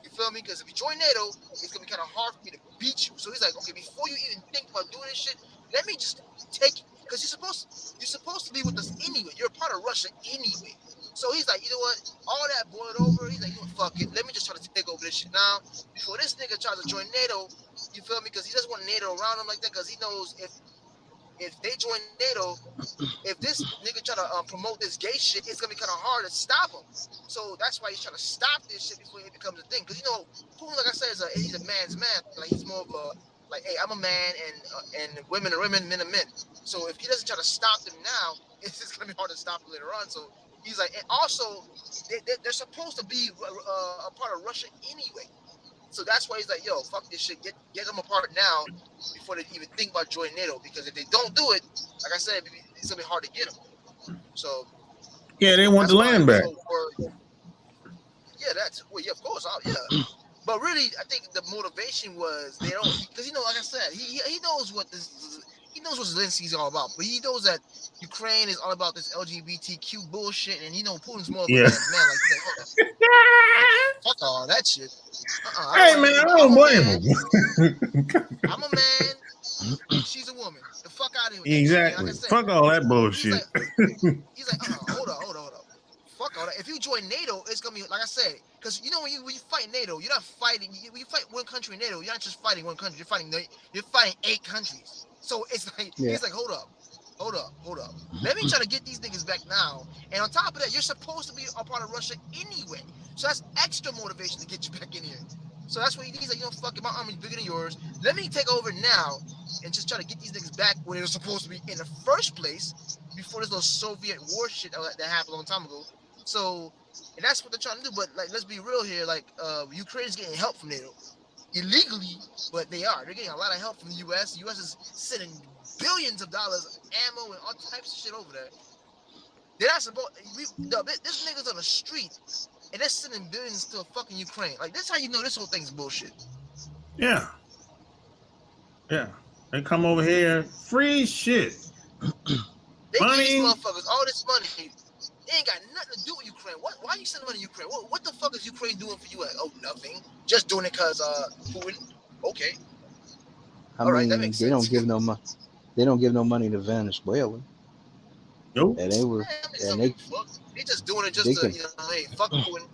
You feel me? Because if you join NATO, it's gonna be kind of hard for me to beat you. So he's like, okay, before you even think about doing this shit, let me just take, because you're supposed to be with us anyway. You're a part of Russia anyway. So he's like, you know what? All that boiled over. He's like, you know what? Fuck it. Let me just try to take over this shit now before this nigga tries to join NATO. You feel me? Because he doesn't want NATO around him like that. Because he knows if they join NATO, if this nigga try to promote this gay shit, it's gonna be kind of hard to stop him. So that's why he's trying to stop this shit before it becomes a thing. Because Putin, like I said, he's a man's man. Like he's more of a like, hey, I'm a man, and women are women, men are men. So if he doesn't try to stop them now, it's just gonna be hard to stop them later on. So he's like, and also they're supposed to be a part of Russia anyway. So that's why he's like, yo, fuck this shit. Get them apart now before they even think about joining NATO. Because if they don't do it, like I said, it's gonna be hard to get them. So Yeah, they want the land back. Yeah, of course, yeah. But really, I think the motivation was they don't, because like I said, he knows what he knows what Zelensky's all about. But he knows that Ukraine is all about this LGBTQ bullshit, and Putin's more of a man's man. Like he's like, fuck all that shit. Hey man, I don't blame him. I'm a man. She's a woman. The fuck out of here. Exactly. Like I said, fuck all that bullshit. He's like, hold up. Fuck all that. If you join NATO, it's gonna be like I said, because when you fight NATO, you're not fighting. When you fight one country in NATO, you're not just fighting one country. You're fighting 8 countries. So it's like He's like, hold up. Let me try to get these niggas back now. And on top of that, you're supposed to be a part of Russia anyway. So that's extra motivation to get you back in here. So that's what he's like, fuck it, my army's bigger than yours. Let me take over now and just try to get these niggas back where they're supposed to be in the first place before this little Soviet war shit that happened a long time ago. So, and that's what they're trying to do. But like, let's be real here. Like, Ukraine's getting help from NATO illegally, but they're getting a lot of help from the U.S. The U.S. is sending billions of dollars of ammo and all types of shit over there. They're not supposed. This nigga's on the street, and they're sending billions to fucking Ukraine. Like, that's how you know this whole thing's bullshit. Yeah. They come over here, free shit. They give these motherfuckers all this money. They ain't got nothing to do with Ukraine. Why are you sending money to Ukraine? What the fuck is Ukraine doing for you? Oh, nothing. Just doing it because Putin. Okay. I mean, that makes sense. Don't give no money. They don't give no money to Venezuela. Nope. And they just doing it just to hey, fuck Putin.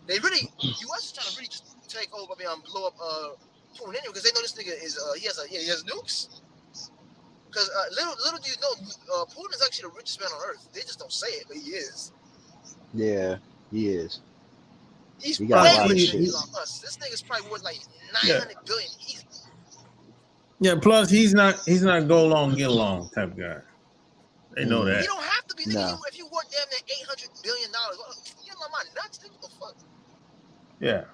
They really, U.S. is trying to really just take over, blow up Putin anyway, because they know this nigga is he has nukes. Because little do you know, Putin is actually the richest man on earth. They just don't say it, but he is. Yeah, he is. He's way richer than us. This nigga's probably worth like 900 billion easy. Yeah, plus he's not go along, get along type guy. They know that. You don't have to be. Nigga, if you work damn near $800 billion, you know my nuts. What the fuck? Yeah.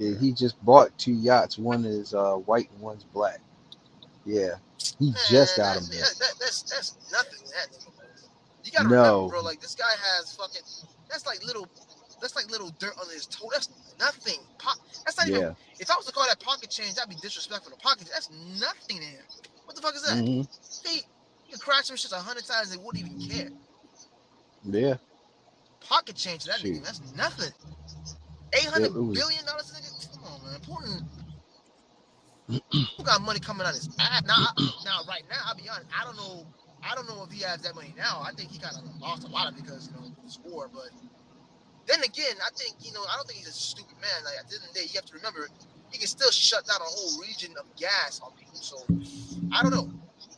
Yeah, he just bought 2 yachts. One is white and one's black. Yeah, he just Man, got them done. that's nothing. That nigga, man. You gotta remember, No, bro. Like this guy has fucking. That's like little dirt on his toe. That's nothing. That's not even. yeah. If I was to call that pocket change, that'd be disrespectful to pocket. That's nothing to him. What the fuck is that? Hmm. He can crash some shit 100 times. They wouldn't even care. Yeah, Pocket change to that shoot. nigga. That's nothing. $800 It was. billion, nigga. Come on, man. Important. Who got money coming out his ass? Now, right now, I'll be honest. I don't know if he has that money now. I think he kind of lost a lot of it because this war. But then again, I think I don't think he's a stupid man. Like at the end of the day, you have to remember he can still shut down a whole region of gas on people. So I don't know.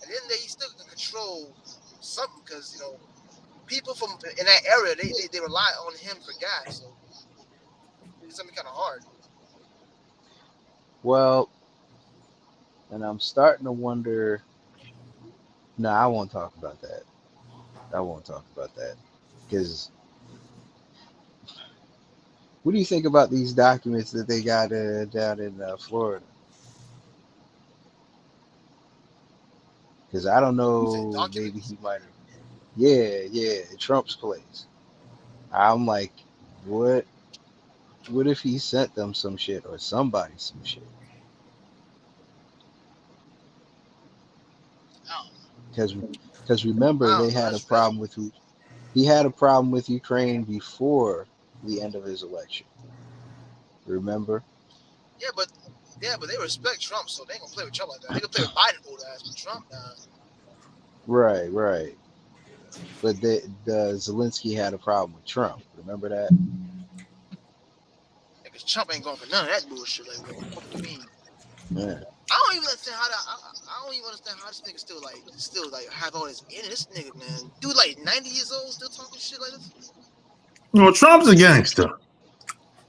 At the end of the day, he still can control something because people from in that area they rely on him for gas. So it's something kind of hard. Well, and I'm starting to wonder. No, I won't talk about that. I won't talk about that because what do you think about these documents that they got down in Florida? Because I don't know, maybe he might have. Yeah, at Trump's place. I'm like, what? What if he sent them some shit or somebody some shit? Because remember, they had a problem with he had a problem with Ukraine before the end of his election. Remember? Yeah, but they respect Trump, so they ain't gonna play with Trump like that. They gonna play with Biden old ass, but Trump, Right. But the Zelensky had a problem with Trump. Remember that? Because Trump ain't going for none of that bullshit. Like, what the fuck do you mean? Yeah. I don't even understand how I don't even understand how this nigga still have all this in it. This nigga, man, dude, like 90 years old, still talking shit like this. Trump's a gangster.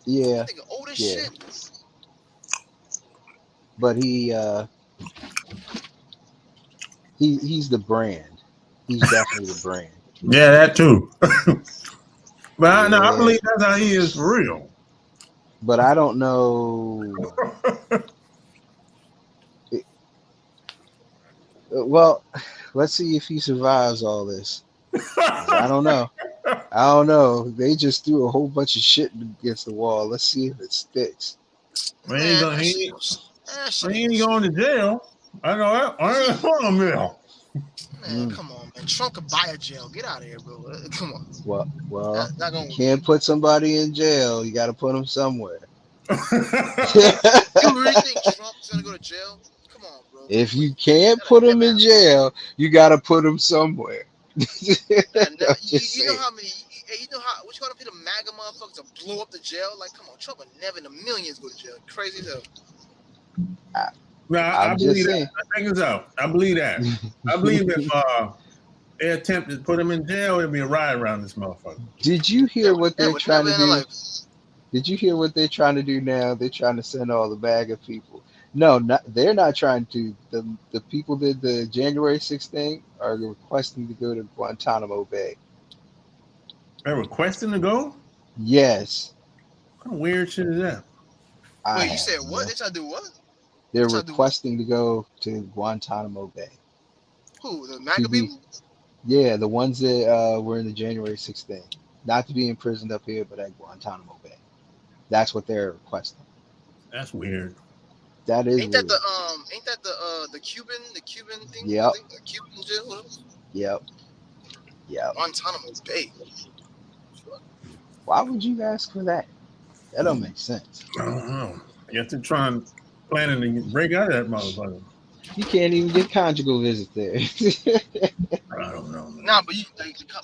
Yeah. This nigga old as shit. But he's the brand. He's definitely the brand. Yeah, that too. But I believe that's how he is for real. But I don't know. Well, let's see if he survives all this. I don't know. They just threw a whole bunch of shit against the wall. Let's see if it sticks. Man, he ain't going to jail. I know that. I ain't going to jail. Man, come on, man. Trump could buy a jail. Get out of here, bro. Come on. Well, not gonna you can't put somebody in jail. You got to put them somewhere. You really think Trump's gonna go to jail? Come on, bro. If you can't put him in jail, you got to put him somewhere. You know how many? You know how? Which one of the MAGA motherfuckers to blow up the jail? Like, come on, Trump would never in a million go to jail. Crazy as hell. I believe that. Check this out. I believe that. I believe if they attempt to put him in jail, it'll be a riot around this motherfucker. Did you hear what they're trying to do? Did you hear what they're trying to do now? They're trying to send all the MAGA people. No, they're not trying to. The people that did the January 6th thing are requesting to go to Guantanamo Bay. They're requesting to go? Yes. What kind of weird shit is that? Wait, you said what? They trying to do what? They're requesting to go to Guantanamo Bay. Who? The MAGA people? Yeah, the ones that were in the January 6th thing. Not to be imprisoned up here, but at Guantanamo Bay. That's what they're requesting. That's weird. That is ain't weird. That the Cuban thing? Yep. The Cuban jail? Yep. Guantanamo Bay. Why would you ask for that? That don't make sense. I don't know. You have to try and planning to break out of that motherfucker. You can't even get conjugal visit there. I don't know. Man. Nah, but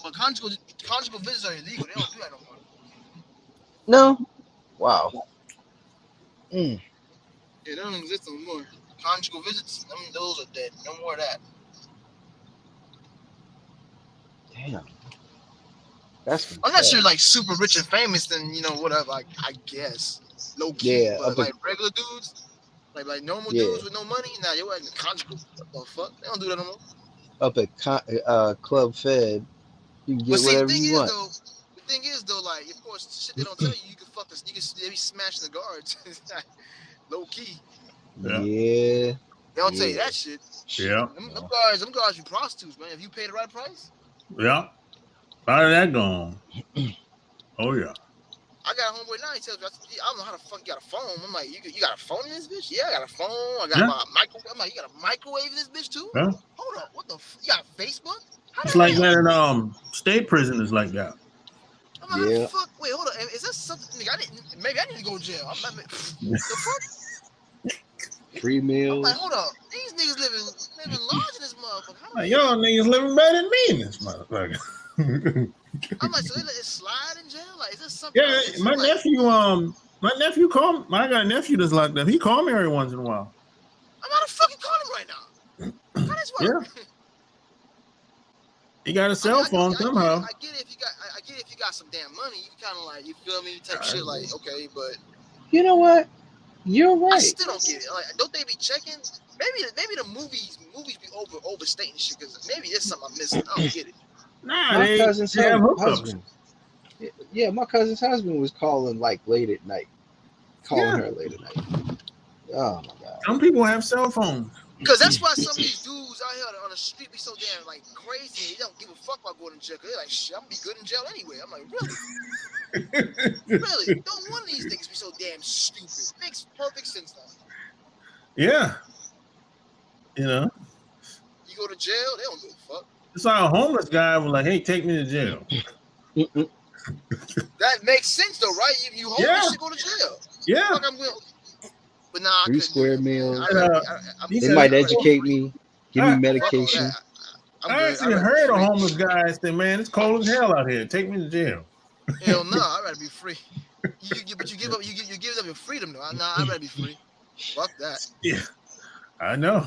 but conjugal visits are illegal. They don't do that no more. No. Wow. Yeah, they don't exist anymore. Conjugal visits, those are dead. No more of that. Damn. Unless you're like super rich and famous, then whatever. I guess low key, yeah, but like regular dudes, like normal dudes with no money, now you're like conjugal. What the fuck? They don't do that no more. Up at Club Fed, you can get whatever you want. thing is though, like of course, shit they don't tell you. You can fuck this. They be smashing the guards, low key. Yeah. They don't tell you that shit. Yeah. Them guards be prostitutes, man. If you pay the right price. Yeah. How did that go on? Oh yeah. I got a homeboy now. He tells me, I don't know how the fuck you got a phone. I'm like, you got a phone in this bitch? Yeah, I got a phone. I got my microwave. I'm like, you got a microwave in this bitch too? Yeah. Hold up, what the? You got Facebook? How It's the like hell? that in state prison is like that. I'm like, how the fuck? Wait, hold up. Is that something? Nigga, maybe I need to go to jail. The fuck? Free meals. I'm like, hold up. These niggas living large in this motherfucker. Like, y'all niggas living better than me in this motherfucker. I'm like, so they let it slide in jail? Like, is this something? Yeah, my nephew called. I got a nephew that's locked up. He called me every once in a while. I'm about to fucking call him right now. How does work? Yeah. He got a cell phone somehow. I get it if you got some damn money. You kind of like, you feel me? Type shit like, okay, but you know what? You're right. I still don't get it. Like, don't they be checking? Maybe the movies be overstating shit because maybe there's something I'm missing. I don't get it. Nah, my cousin's husband. Yeah, my cousin's husband was calling like late at night. Her late at night. Oh my god. Some people have cell phones. Because that's why some of these dudes out here on the street be so damn like crazy. They don't give a fuck about going to jail. They're like, shit, I'm gonna be good in jail anyway. I'm like, really? Really? Don't one of these niggas be so damn stupid. Makes perfect sense now. Yeah. You know. You go to jail, they don't give a fuck. It's like a homeless guy was like, hey, take me to jail. That makes sense though, right? You homeless, you go to jail. Yeah. Fuck, I'm will. But nah, 3 square meals. They might educate me, give me medication. I actually heard a homeless guy say, man, it's cold as hell out here. Take me to jail. Hell no, I'd rather be free. But you give up your freedom though. Nah, I'd rather be free. Fuck that. Yeah. I know.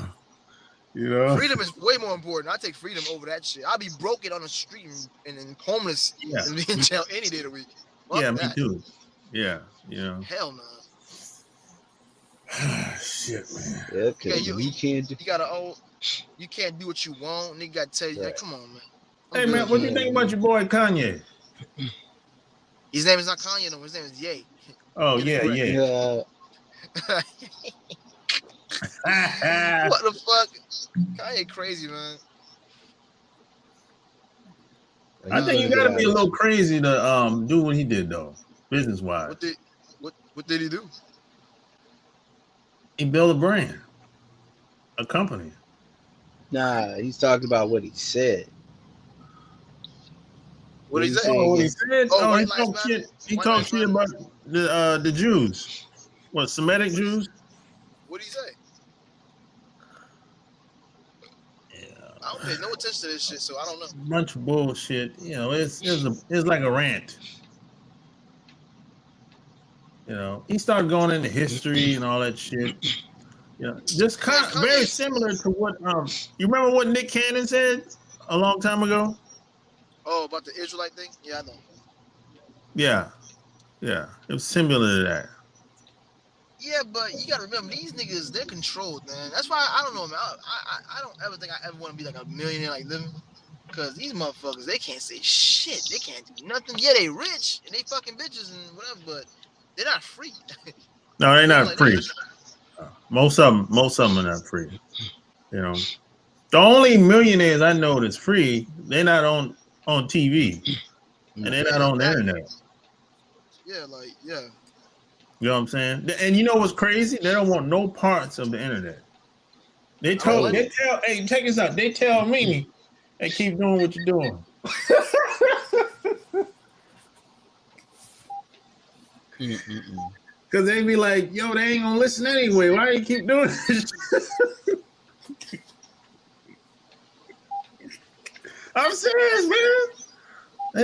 You know, freedom is way more important. I take freedom over that shit. I'll be broken on the street and homeless and be in jail any day of the week. Fuck yeah, that. me too. Yeah, you know. Hell no. Shit, man. Yeah, you can't do what you want. Nigga gotta tell you, like, come on, man. Hey man, what do you think about your boy Kanye? His name is not Kanye no, his name is Ye. Oh yeah. What the fuck? Kanye crazy, man. I think you gotta be a little crazy to do what he did though, business wise. What did he do? He built a brand, a company. Nah, he's talking about what he said. What did he say? Oh, what he said? Oh, he talked shit. He talked shit about the Jews. What, Semitic Jews? What did he say? I don't pay no attention to this shit, so I don't know. Bunch of bullshit. You know, it's like a rant. You know, he started going into history and all that shit. You know, just kind of very similar to what you remember what Nick Cannon said a long time ago? Oh, about the Israelite thing? Yeah, I know. Yeah. It was similar to that. Yeah, but you gotta remember these niggas, they're controlled, man. That's why I don't know, man. I don't ever think I ever want to be like a millionaire like them, because these motherfuckers, they can't say shit. They can't do nothing. Yeah, they rich and they fucking bitches and whatever, but they're not free. No, they're not free. Most of them are not free. You know, the only millionaires I know that's free, they're not on TV, and they're not on the internet. Yeah, like yeah. You know what I'm saying? And you know what's crazy? They don't want no parts of the internet. They tell, hey, check this out. They tell me, hey, keep doing what you're doing. Because they be like, yo, they ain't gonna listen anyway. Why you keep doing this? I'm serious, man. I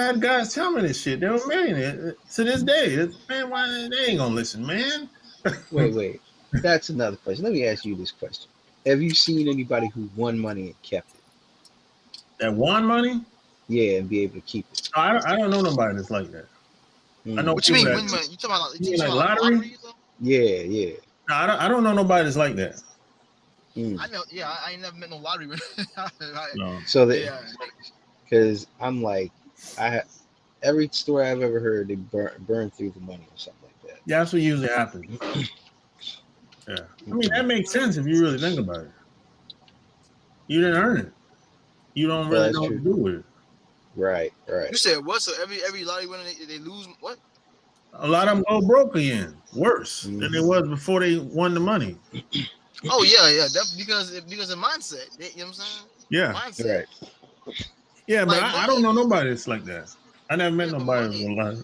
had guys tell me this shit. They were millionaires to this day. Man, why they ain't gonna listen, man? Wait. That's another question. Let me ask you this question. Have you seen anybody who won money and kept it? That won money? Yeah, and be able to keep it. I don't know nobody that's like that. I know. What you mean win money? You talking about like lottery? Yeah. No, I don't know nobody that's like that. I know. Yeah, I ain't never met no lottery winner. No. So that because I'm like, every story I've ever heard, they burn through the money or something like that. Yeah, that's what usually happens. Yeah, I mean that makes sense if you really think about it. You didn't earn it. You don't Well, really that's know what true. to do with it. Right. You said what? So every lottery winner they lose what? A lot of them go broke again, worse than they was before they won the money. Oh yeah. That because of mindset. You know what I'm saying? Yeah, Mindset. Right. Yeah, but Like I don't know nobody that's like that. I never met nobody with a lot.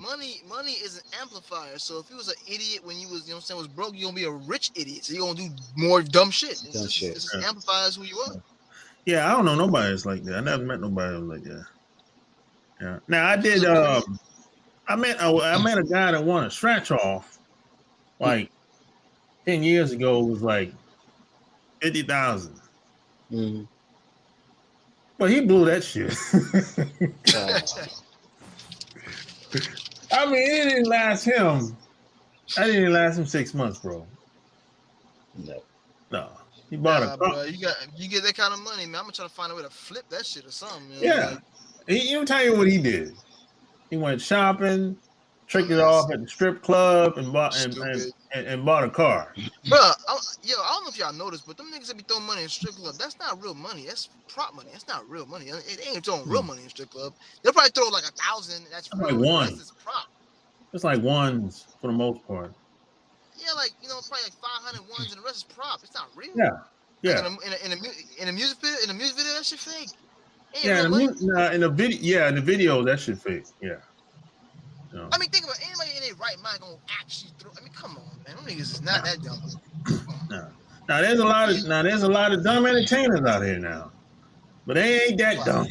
Money is an amplifier. So if you was an idiot when you was, you know what I'm saying, was broke, you're gonna be a rich idiot. So you're gonna do more dumb shit. This just amplifies who you are. Yeah, I don't know nobody that's like that. I never met nobody that was like that. Yeah. Now I did. I met a guy that won a scratch off like 10 years ago. It was like 50,000. Mm-hmm. But he blew that shit. I mean, it didn't last him. I didn't last him 6 months, bro. No. He bought a car. Bro, you get that kind of money, man. I'm gonna try to find a way to flip that shit or something. You know? Yeah. He'll tell you what he did. He went shopping, tricked it off at the strip club, and bought a car. Bro, I don't know if y'all noticed, but them niggas that be throwing money in strip club, that's not real money. That's prop money. That's not real money. It ain't throwing real money in strip club. They'll probably throw like 1,000. That's like one. That's prop. It's like ones for the most part. Yeah, like probably like 500 ones, and the rest is prop. It's not real. Yeah. Like in a music video, that shit fake. Yeah, in the video, that shit fake. Yeah. I mean, think about it. Anybody in their right mind gonna actually throw. I mean, come on, man. Them niggas is not that dumb. Now there's a lot of dumb entertainers out here now, but they ain't that dumb.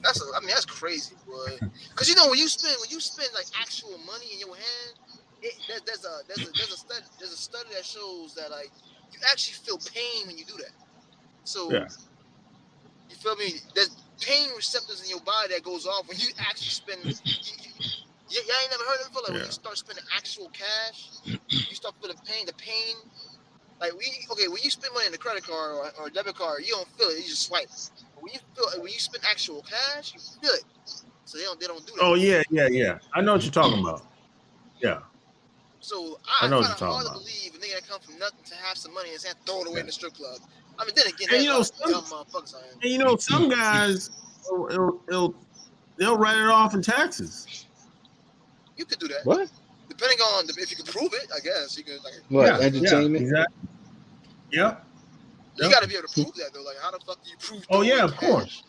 That's crazy, boy. Because when you spend like actual money in your hand, there's a study that shows that like you actually feel pain when you do that. So you feel me? There's pain receptors in your body that goes off when you actually spend. Y'all ain't never heard of it before? Like when you start spending actual cash, you start feeling pain. The pain, like when you spend money in a credit card or a debit card, you don't feel it. You just swipe. When you spend actual cash, you feel it. So they don't do that. Oh yeah. I know what you're talking about. Yeah. So I know what you're find it hard talking about. to believe a nigga that come from nothing to have some money and say throw it away in the strip club. I mean, then again, dumb motherfuckers out here. And some guys, they'll write it off in taxes. You could do that. What? Depending on if you can prove it, I guess you could. Entertainment? Yeah, exactly. Yep. You got to be able to prove that though. Like, how the fuck do you prove? Oh yeah, of course.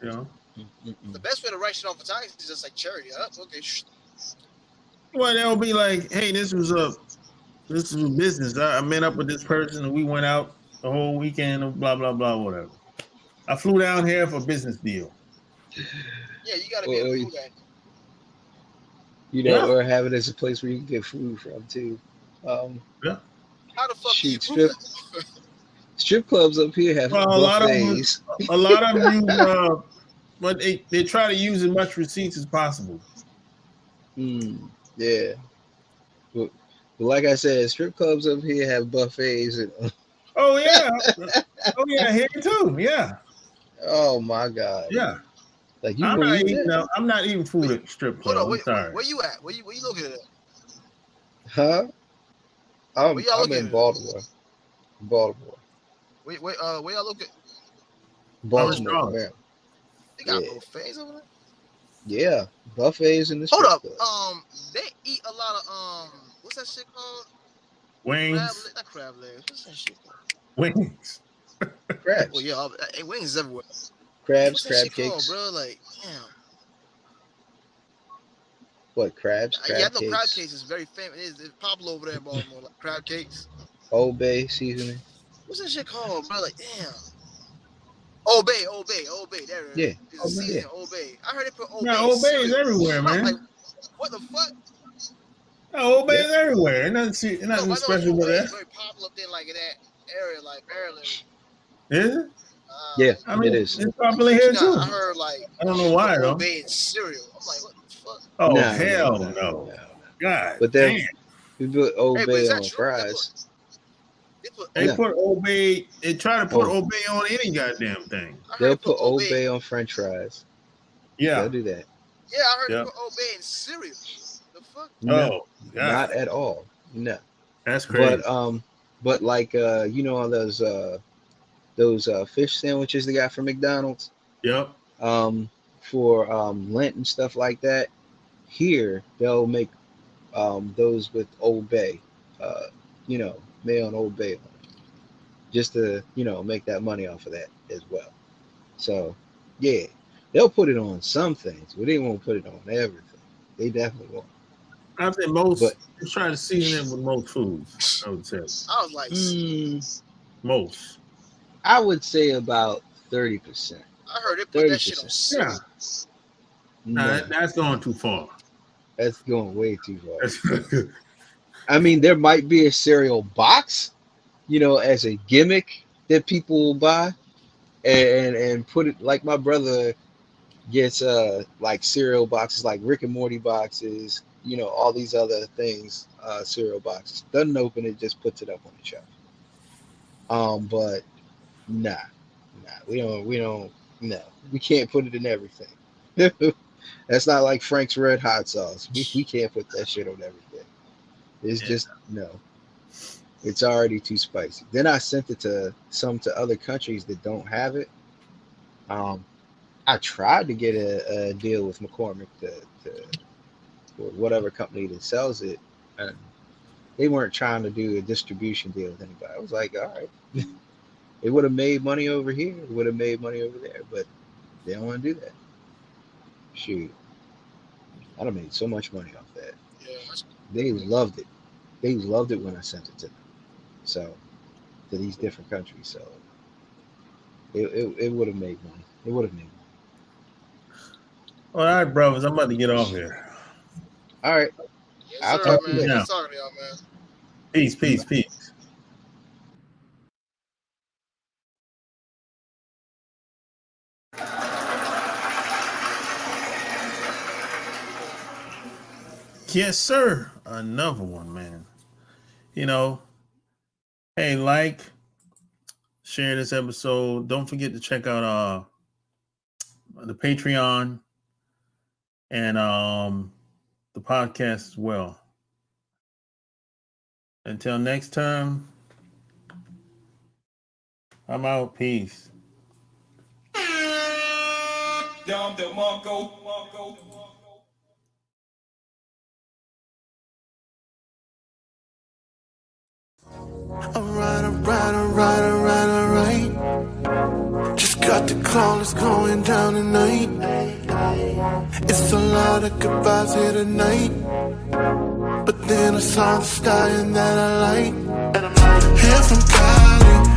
You know. The best way to write shit off of taxes is just like charity. Okay. Well, they'll be like, hey, this was business. I met up with this person and we went out the whole weekend and blah, blah, blah, whatever. I flew down here for a business deal. Yeah, you got to be able to do that. Or have it as a place where you can get food from too. How the fuck do you prove that? Strip clubs up here have buffets. A lot of them use, but they try to use as much receipts as possible. Yeah. But like I said, strip clubs up here have buffets. And oh yeah, here too. Yeah. Oh my God. Yeah. Like you I'm not eating food at strip club. Hold on, sorry. where you at? Where you located at? Huh? I'm in Baltimore. Where y'all located? Baltimore, man. They got buffets over there? Yeah, buffets in the Hold up. club. They eat a lot of what's that shit called? Wings. Not crab legs. What's that shit called? Wings. Crabs. Well, yeah, wings is everywhere. Crabs, what's crab that shit cakes. called, bro? Like, damn. What, crabs? Crab I know cakes. crab cakes is very famous. It's popular over there in Baltimore, like crab cakes. Old Bay seasoning. What's that shit called, bro? Like, damn. Old Bay. There it is. Yeah. It's a season, Old Bay. I heard it put Old Bay. Old Bay is everywhere, man. Like, what the fuck? Old Bay is everywhere. Ain't nothing special about that. It's very popular up there, like in that area, like Maryland. Is it? Yeah, I mean, it is. It's popular here too. I heard like I don't know why though. Old Bay and cereal. I'm like, what the fuck? Oh No, hell no. God. But then damn. we put Old Hey, Bay on fries. They put Obey. They try to put Obey on any goddamn thing. They'll put Obey on French fries. Yeah, they'll do that. Yeah, I heard they put Obey in cereal. The fuck? No, not at all. No, that's crazy. But like you know, all those fish sandwiches they got from McDonald's. Yep. For Lent and stuff like that. Here they'll make those with Old Bay, you know, mayo and Old Bay on it, just to, you know, make that money off of that as well. So yeah, they'll put it on some things, but they won't put it on everything. They definitely won't. I think most try to season it with most foods. I would say. I was like, most. I would say about 30%. I heard they put that shit on cereal. Nah, that's going too far. That's going way too far. I mean, there might be a cereal box, you know, as a gimmick that people will buy and put it, like my brother gets like cereal boxes, like Rick and Morty boxes, you know, all these other things, cereal boxes. Doesn't open it, just puts it up on the shelf. But nah, we can't put it in everything. That's not like Frank's Red Hot sauce. We can't put that shit on everything. It's just no. It's already too spicy. Then I sent it to other countries that don't have it. I tried to get a deal with McCormick or whatever company that sells it, and they weren't trying to do a distribution deal with anybody. I was like, all right, it would have made money over here, it would have made money over there, but they don't want to do that. Shoot, I'd have made so much money off that. Yeah, they loved it. They loved it when I sent it to them. So to these different countries, so it would have made money. It would have made money. All right, brothers, I'm about to get off here. All right. Yes, I'll sir, talk man. to you Nice now. talking to y'all, man. Peace, peace, peace. Yes, sir. Another one, man. You know, hey, like, share this episode. Don't forget to check out the Patreon and the podcast as well. Until next time, I'm out. Peace. Alright. Just got the call, it's going down tonight. It's a lot of goodbyes here tonight. But then I saw the sky and that I like. Here from Cali,